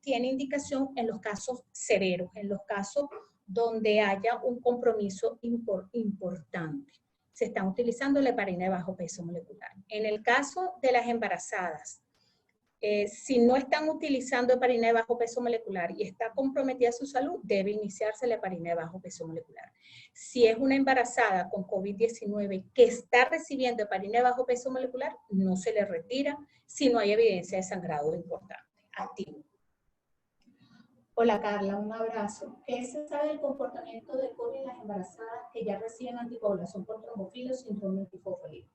tiene indicación en los casos severos, en los casos donde haya un compromiso importante. Se están utilizando la heparina de bajo peso molecular. En el caso de las embarazadas, si no están utilizando heparina de bajo peso molecular y está comprometida su salud, debe iniciarse la heparina de bajo peso molecular. Si es una embarazada con COVID-19 que está recibiendo heparina de bajo peso molecular, no se le retira si no hay evidencia de sangrado importante, activo. Hola Carla, un abrazo. ¿Qué se sabe del comportamiento de COVID en las embarazadas que ya reciben anticoagulación por trombofilia o síndrome antifosfolípido?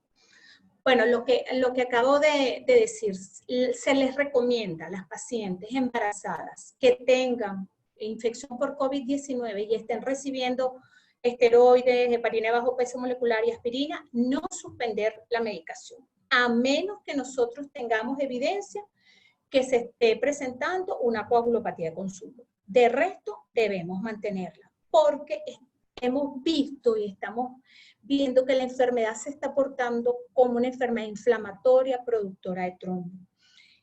Bueno, lo que acabo de decir, se les recomienda a las pacientes embarazadas que tengan infección por COVID-19 y estén recibiendo esteroides, heparina de bajo peso molecular y aspirina, no suspender la medicación, a menos que nosotros tengamos evidencia que se esté presentando una coagulopatía de consumo. De resto, debemos mantenerla, porque hemos visto y estamos viendo que la enfermedad se está portando como una enfermedad inflamatoria productora de trombo.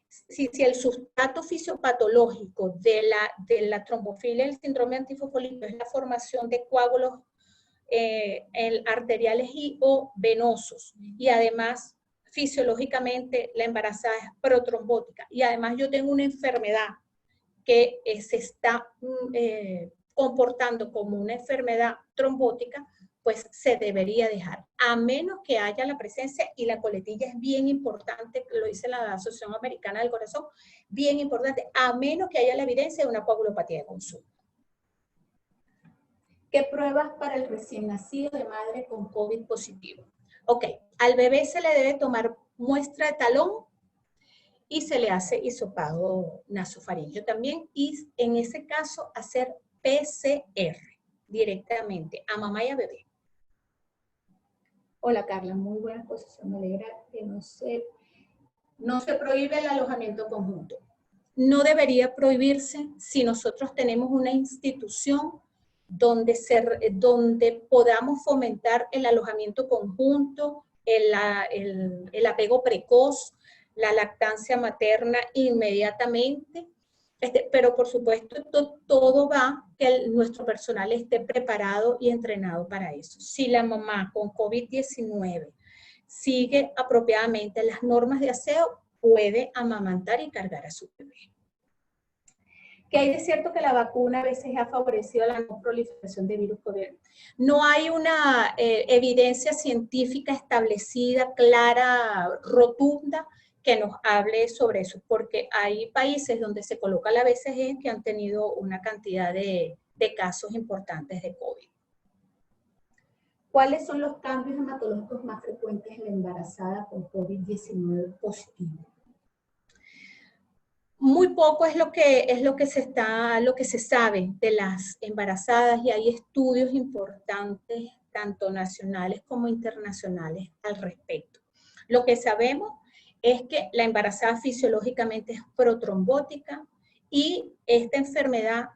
Si el sustrato fisiopatológico de la trombofilia y el síndrome antifosfolípico es la formación de coágulos arteriales y o venosos, y además fisiológicamente la embarazada es protrombótica, y además yo tengo una enfermedad que se está comportando como una enfermedad trombótica, pues se debería dejar, a menos que haya la presencia, y la coletilla es bien importante, lo dice la Asociación Americana del Corazón, bien importante, a menos que haya la evidencia de una coagulopatía de consumo. ¿Qué pruebas para el recién nacido de madre con COVID positivo? Ok, al bebé se le debe tomar muestra de talón y se le hace hisopado nasofaríngeo también, y en ese caso hacer PCR directamente a mamá y a bebé. Hola Carla, muy buena posición, me alegra que no se prohíbe el alojamiento conjunto. No debería prohibirse si nosotros tenemos una institución donde podamos fomentar el alojamiento conjunto, el apego precoz, la lactancia materna inmediatamente, pero por supuesto todo va que nuestro personal esté preparado y entrenado para eso. Si la mamá con COVID-19 sigue apropiadamente las normas de aseo, puede amamantar y cargar a su bebé. Que hay de cierto que la vacuna a veces ha favorecido la no proliferación de virus COVID. No hay una evidencia científica establecida, clara, rotunda, que nos hable sobre eso, porque hay países donde se coloca la BCG que han tenido una cantidad de casos importantes de COVID. ¿Cuáles son los cambios hematológicos más frecuentes en la embarazada con COVID-19 positivo? Muy poco es lo que se sabe de las embarazadas, y hay estudios importantes, tanto nacionales como internacionales, al respecto. Lo que sabemos es que la embarazada fisiológicamente es protrombótica, y esta enfermedad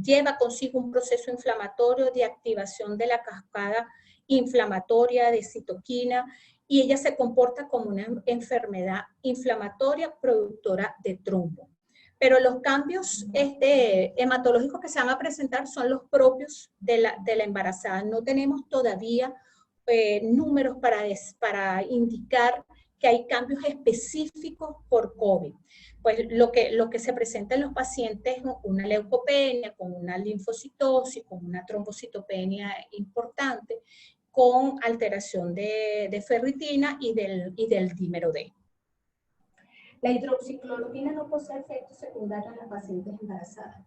lleva consigo un proceso inflamatorio de activación de la cascada inflamatoria de citoquina, y ella se comporta como una enfermedad inflamatoria productora de trombo. Pero los cambios hematológicos que se van a presentar son los propios de la embarazada. No tenemos todavía números para indicar que hay cambios específicos por COVID. Pues lo que se presenta en los pacientes es una leucopenia, con una linfocitosis, con una trombocitopenia importante, con alteración de ferritina y del dímero D. La hidroxicloroquina no posee efectos secundarios en las pacientes embarazadas.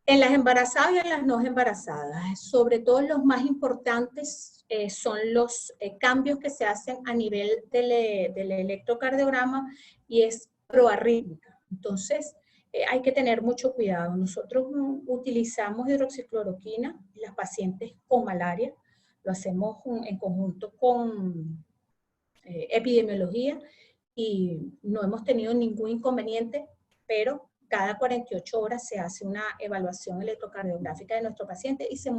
En las embarazadas y en las no embarazadas, sobre todo los más importantes son los cambios que se hacen a nivel del electrocardiograma, y es proarrítmica. Entonces, hay que tener mucho cuidado. Nosotros utilizamos hidroxicloroquina en las pacientes con malaria, lo hacemos en conjunto con epidemiología, y no hemos tenido ningún inconveniente, pero cada 48 horas se hace una evaluación electrocardiográfica de nuestro paciente y se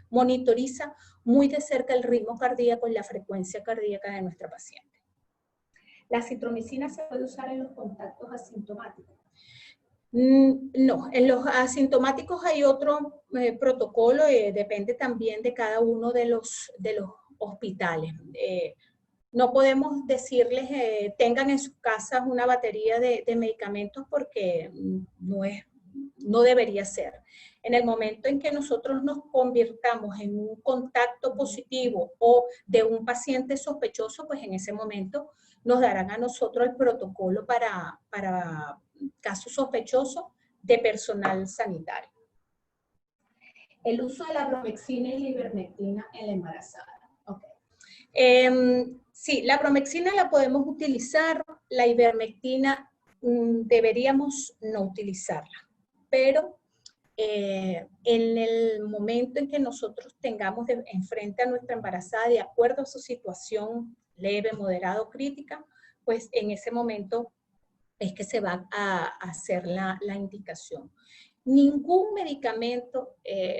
monitoriza muy de cerca el ritmo cardíaco y la frecuencia cardíaca de nuestra paciente. ¿La citromicina se puede usar en los contactos asintomáticos? No, en los asintomáticos hay otro protocolo, depende también de cada uno de los hospitales. No podemos decirles tengan en sus casas una batería de medicamentos, porque no debería ser. En el momento en que nosotros nos convirtamos en un contacto positivo o de un paciente sospechoso, pues en ese momento nos darán a nosotros el protocolo para caso sospechoso de personal sanitario. El uso de la bromexina y la ivermectina en la embarazada. Okay. Sí, la bromexina la podemos utilizar, la ivermectina deberíamos no utilizarla, pero en el momento en que nosotros tengamos enfrente a nuestra embarazada, de acuerdo a su situación leve, moderada o crítica, pues en ese momento es que se va a hacer la indicación. Ningún medicamento,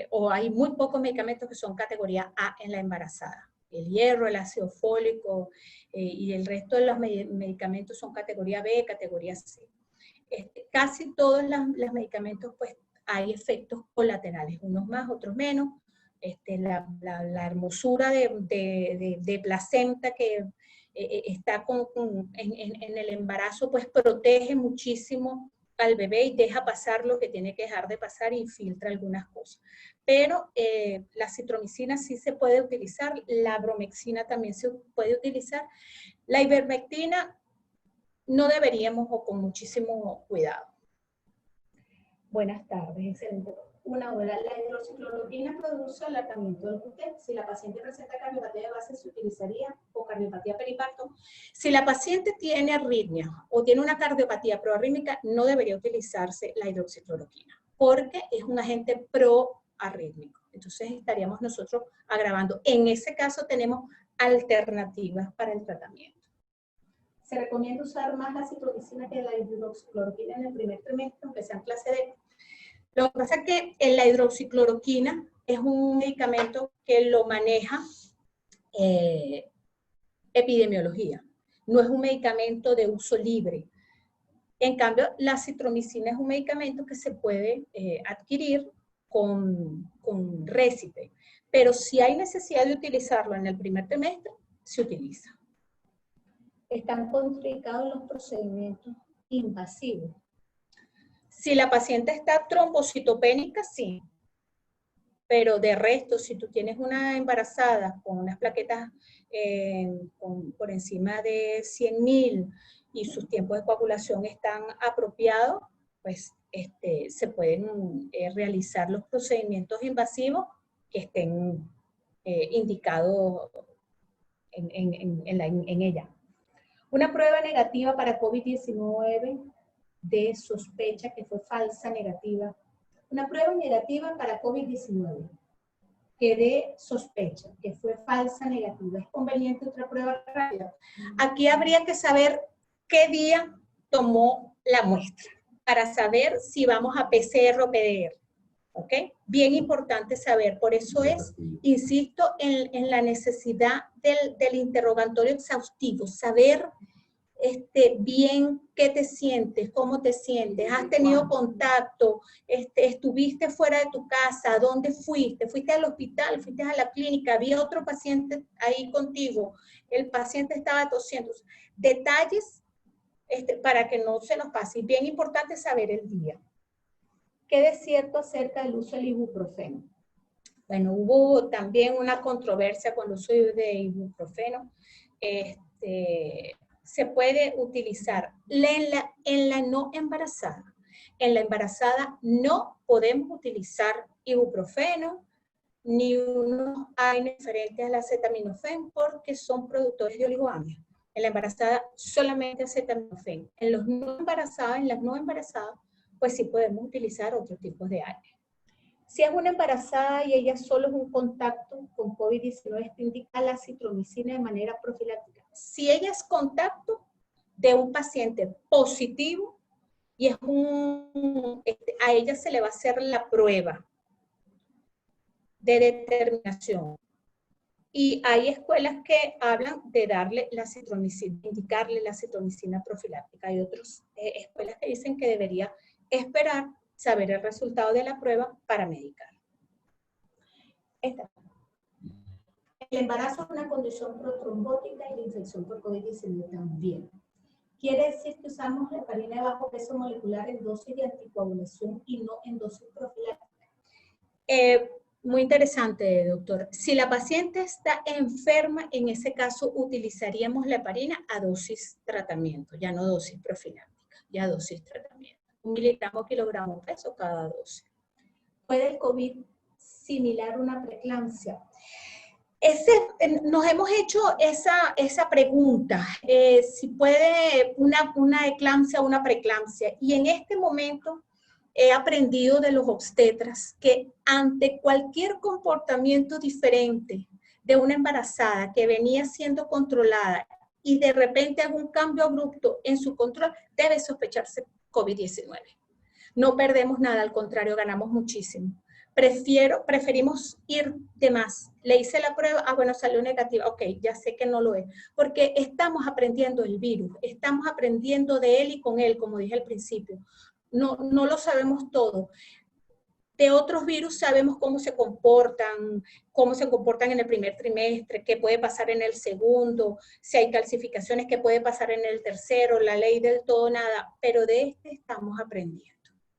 o hay muy pocos medicamentos que son categoría A en la embarazada. El hierro, el ácido fólico y el resto de los medicamentos son categoría B, categoría C. Casi todos los medicamentos, pues, hay efectos colaterales, unos más, otros menos. La hermosura de placenta que está en el embarazo, pues protege muchísimo al bebé y deja pasar lo que tiene que dejar de pasar y filtra algunas cosas. Pero la citromicina sí se puede utilizar, la bromexina también se puede utilizar. La ivermectina no deberíamos, o con muchísimo cuidado. Buenas tardes, excelente. Una hora. La hidroxicloroquina produce alargamiento del gluten. Si la paciente presenta cardiopatía de base, se utilizaría, o cardiopatía periparto. Si la paciente tiene arritmia o tiene una cardiopatía proarrítmica, no debería utilizarse la hidroxicloroquina, porque es un agente proarrítmico. Entonces estaríamos nosotros agravando. En ese caso tenemos alternativas para el tratamiento. Se recomienda usar más la citromicina que la hidroxicloroquina en el primer trimestre, aunque sea en clase D. Lo que pasa es que la hidroxicloroquina es un medicamento que lo maneja epidemiología. No es un medicamento de uso libre. En cambio, la citromicina es un medicamento que se puede adquirir con récipe. Pero si hay necesidad de utilizarlo en el primer trimestre, se utiliza. Están contraindicados los procedimientos invasivos. Si la paciente está trombocitopénica, sí. Pero de resto, si tú tienes una embarazada con unas plaquetas por encima de 100.000 y sus tiempos de coagulación están apropiados, pues se pueden realizar los procedimientos invasivos que estén indicados en ella. Una prueba negativa para COVID-19 de sospecha que fue falsa negativa. Una prueba negativa para COVID-19 que de sospecha que fue falsa negativa. ¿Es conveniente otra prueba rápida? Aquí habría que saber qué día tomó la muestra para saber si vamos a PCR o PDR. ¿Ok? Bien importante saber. Por eso insisto en la necesidad del interrogatorio exhaustivo. Saber bien qué te sientes, cómo te sientes, has tenido contacto, estuviste fuera de tu casa, ¿dónde fuiste? ¿Fuiste al hospital? ¿Fuiste a la clínica? ¿Había otro paciente ahí contigo? ¿El paciente estaba tosiendo? Detalles para que no se nos pase. Y bien importante saber el día. ¿Qué es cierto acerca del uso del ibuprofeno? Bueno, hubo también una controversia con el uso de ibuprofeno. Se puede utilizar en la no embarazada. En la embarazada no podemos utilizar ibuprofeno ni unos AINES diferentes al acetaminofén porque son productores de oligoamida. En la embarazada solamente acetaminofén. En las no embarazadas, pues sí podemos utilizar otros tipos de AINES. Si es una embarazada y ella solo es un contacto con COVID-19, esto indica la citromicina de manera profiláctica. Si ella es contacto de un paciente positivo y es a ella se le va a hacer la prueba de determinación. Y hay escuelas que hablan de darle la citromicina, indicarle la citromicina profiláctica. Hay otras escuelas que dicen que debería esperar saber el resultado de la prueba para medicar. El embarazo es una condición protrombótica y la infección por COVID-19 también. Quiere decir que usamos la heparina de bajo peso molecular en dosis de anticoagulación y no en dosis profiláctica. Muy interesante, doctor. Si la paciente está enferma, en ese caso utilizaríamos la heparina a dosis tratamiento, ya no dosis profiláctica. y a dosis tratamiento. 1 miligramo kilogramo peso cada dosis. ¿Puede el COVID similar una preeclampsia? Nos hemos hecho esa pregunta, si puede una eclampsia o una preeclampsia, y en este momento he aprendido de los obstetras que ante cualquier comportamiento diferente de una embarazada que venía siendo controlada y de repente haga un cambio abrupto en su control, debe sospecharse COVID-19. No perdemos nada, al contrario, ganamos muchísimo. Preferimos ir de más. Le hice la prueba, bueno, salió negativa, ok, ya sé que no lo es, porque estamos aprendiendo el virus, estamos aprendiendo de él y con él, como dije al principio. No lo sabemos todo. De otros virus sabemos cómo se comportan en el primer trimestre, qué puede pasar en el segundo, si hay calcificaciones, qué puede pasar en el tercero, la ley del todo nada, pero de este estamos aprendiendo.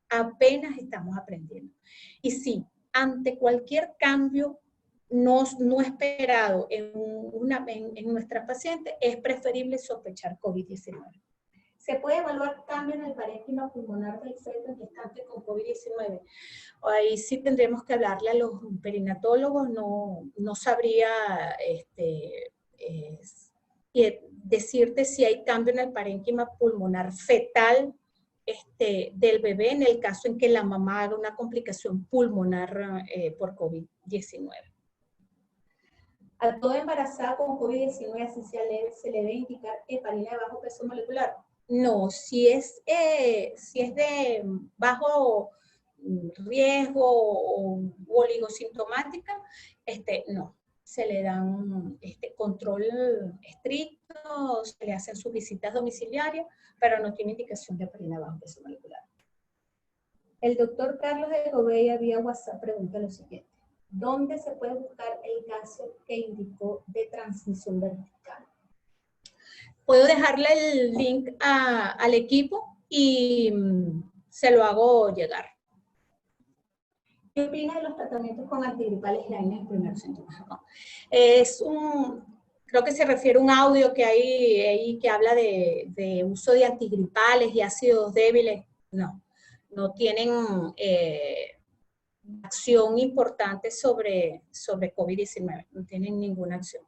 Apenas estamos aprendiendo. Y sí, ante cualquier cambio no esperado en nuestra paciente, es preferible sospechar COVID-19. ¿Se puede evaluar cambio en el parénquima pulmonar del feto en gestante con COVID-19? Ahí sí tendremos que hablarle a los perinatólogos, no sabría decirte si hay cambio en el parénquima pulmonar fetal del bebé en el caso en que la mamá haga una complicación pulmonar por COVID-19. A toda embarazada con COVID-19 asistencia leve se le debe indicar heparina de bajo peso molecular. No, si es de bajo riesgo o oligosintomática, no. Se le dan control estricto, se le hacen sus visitas domiciliarias, pero no tiene indicación de heparina de bajo peso molecular. El doctor Carlos de Gobella vía WhatsApp pregunta lo siguiente. ¿Dónde se puede buscar el caso que indicó de transmisión vertical? Puedo dejarle el link al equipo y se lo hago llegar. ¿Qué opina de los tratamientos con antigripales y AINES en primeros síntomas? Creo que se refiere a un audio que hay ahí que habla de uso de antigripales y ácidos débiles. No tienen acción importante sobre COVID-19, no tienen ninguna acción.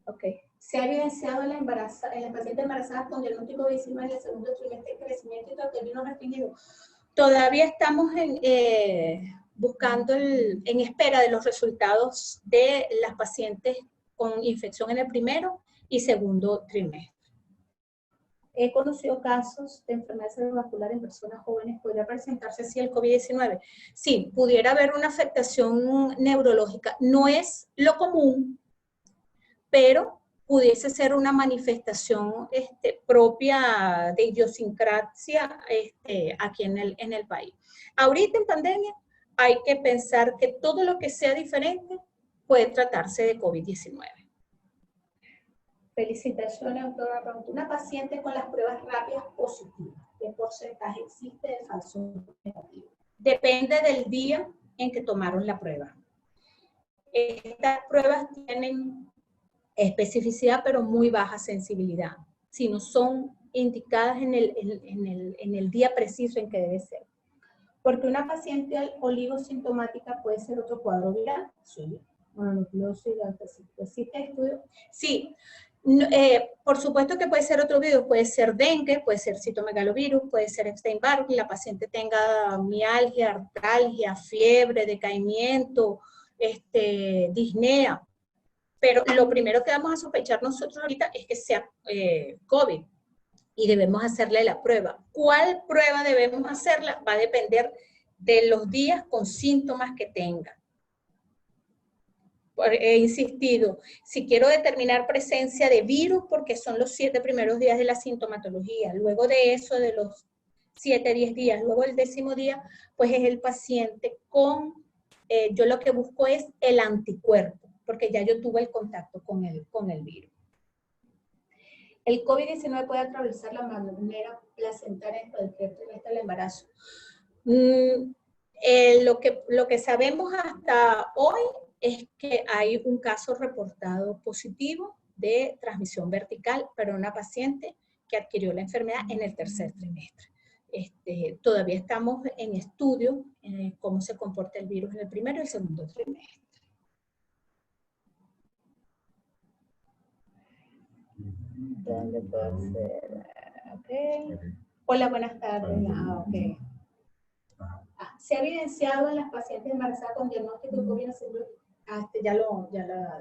Ok. Se ha evidenciado en las pacientes embarazadas con diagnóstico COVID-19 en el segundo trimestre de crecimiento y trastorno restringido. Todavía estamos buscando en espera de los resultados de las pacientes con infección en el primero y segundo trimestre. He conocido casos de enfermedad cerebrovascular en personas jóvenes. ¿Podría presentarse así el COVID-19? Sí, pudiera haber una afectación neurológica. No es lo común, pero pudiese ser una manifestación propia de idiosincrasia aquí en el país. Ahorita en pandemia hay que pensar que todo lo que sea diferente puede tratarse de COVID-19. Felicitaciones, doctora. Una paciente con las pruebas rápidas positivas, ¿qué porcentaje existe de falso negativo? Depende del día en que tomaron la prueba. Estas pruebas tienen especificidad, pero muy baja sensibilidad, si no son indicadas en el día preciso en que debe ser. Porque una paciente oligosintomática puede ser otro cuadro viral. Sí. Mononucleosis, ¿existe estudio? Sí. Por supuesto que puede ser otro virus, puede ser dengue, puede ser citomegalovirus, puede ser Epstein-Barr, que la paciente tenga mialgia, artralgia, fiebre, decaimiento, disnea. Pero lo primero que vamos a sospechar nosotros ahorita es que sea COVID y debemos hacerle la prueba. ¿Cuál prueba debemos hacerla? Va a depender de los días con síntomas que tenga. He insistido, si quiero determinar presencia de virus, porque son los 7 primeros días de la sintomatología, luego de eso, de los 7, 10 días, luego el 10º día, pues es el paciente con, yo lo que busco es el anticuerpo, porque ya yo tuve el contacto con el virus. El COVID-19 puede atravesar la manera placentaria en cualquier trimestre del embarazo. Lo que sabemos hasta hoy es que hay un caso reportado positivo de transmisión vertical para una paciente que adquirió la enfermedad en el tercer trimestre. Todavía estamos en estudio cómo se comporta el virus en el primero y el segundo trimestre. ¿Dónde puedo hacer? Okay. Hola, buenas tardes. Okay. Se ha evidenciado en las pacientes embarazadas con diagnóstico de COVID seguro. Ya la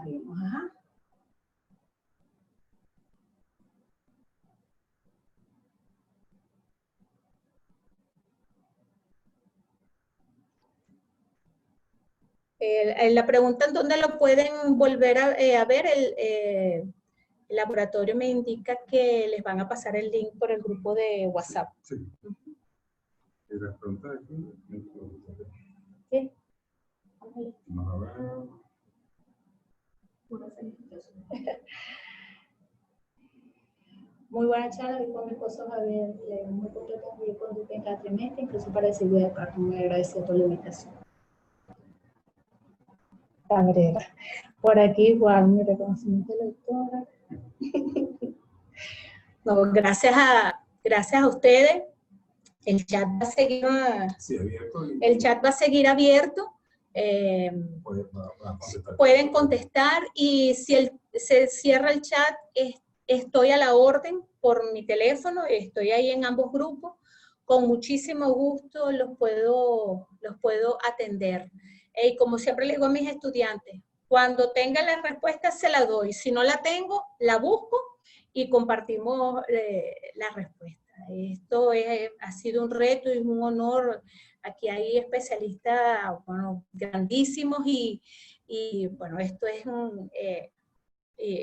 vimos. Ajá. La pregunta en dónde lo pueden volver a ver, el laboratorio me indica que les van a pasar el link por el grupo de WhatsApp. Sí. ¿Y la pregunta de aquí? Sí. Vamos a ver. Muy buena charla, vi con mi esposo Javier, muy completo de conducta en cada trimestre, incluso para decir voy a estar muy agradecido por la invitación. Cabrera. Por aquí igual, mi reconocimiento de lectora. No, gracias a ustedes. El chat va a seguir, Sí, abierto. El chat va a seguir abierto. Pueden contestar y si se cierra el chat, estoy a la orden por mi teléfono, estoy ahí en ambos grupos. Con muchísimo gusto los puedo atender. Y como siempre le digo a mis estudiantes, cuando tenga la respuesta se la doy. Si no la tengo, la busco y compartimos la respuesta. Esto ha sido un reto y un honor. Aquí hay especialistas, bueno, grandísimos y bueno, esto es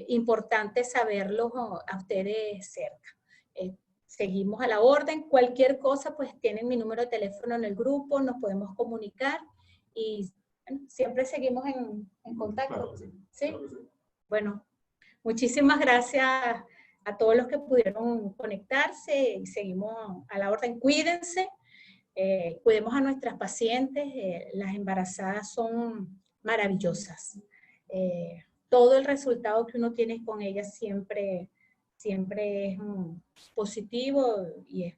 importante saberlo a ustedes cerca. Seguimos a la orden. Cualquier cosa, pues tienen mi número de teléfono en el grupo, nos podemos comunicar y bueno, siempre seguimos en contacto. Claro, sí. ¿Sí? Claro, sí. Bueno, muchísimas gracias a todos los que pudieron conectarse y seguimos a la orden. Cuídense, cuidemos a nuestras pacientes, las embarazadas son maravillosas. Todo el resultado que uno tiene con ellas siempre es positivo y es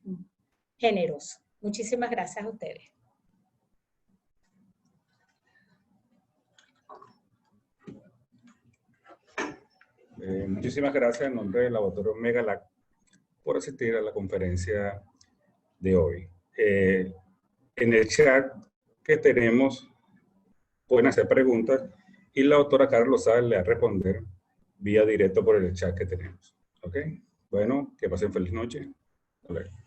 generoso. Muchísimas gracias a ustedes. Muchísimas gracias en nombre del laboratorio Megalac por asistir a la conferencia de hoy. En el chat que tenemos pueden hacer preguntas y la doctora Carlos Lozada le va a responder vía directo por el chat que tenemos. ¿Ok? Bueno, que pasen feliz noche. Hasta luego.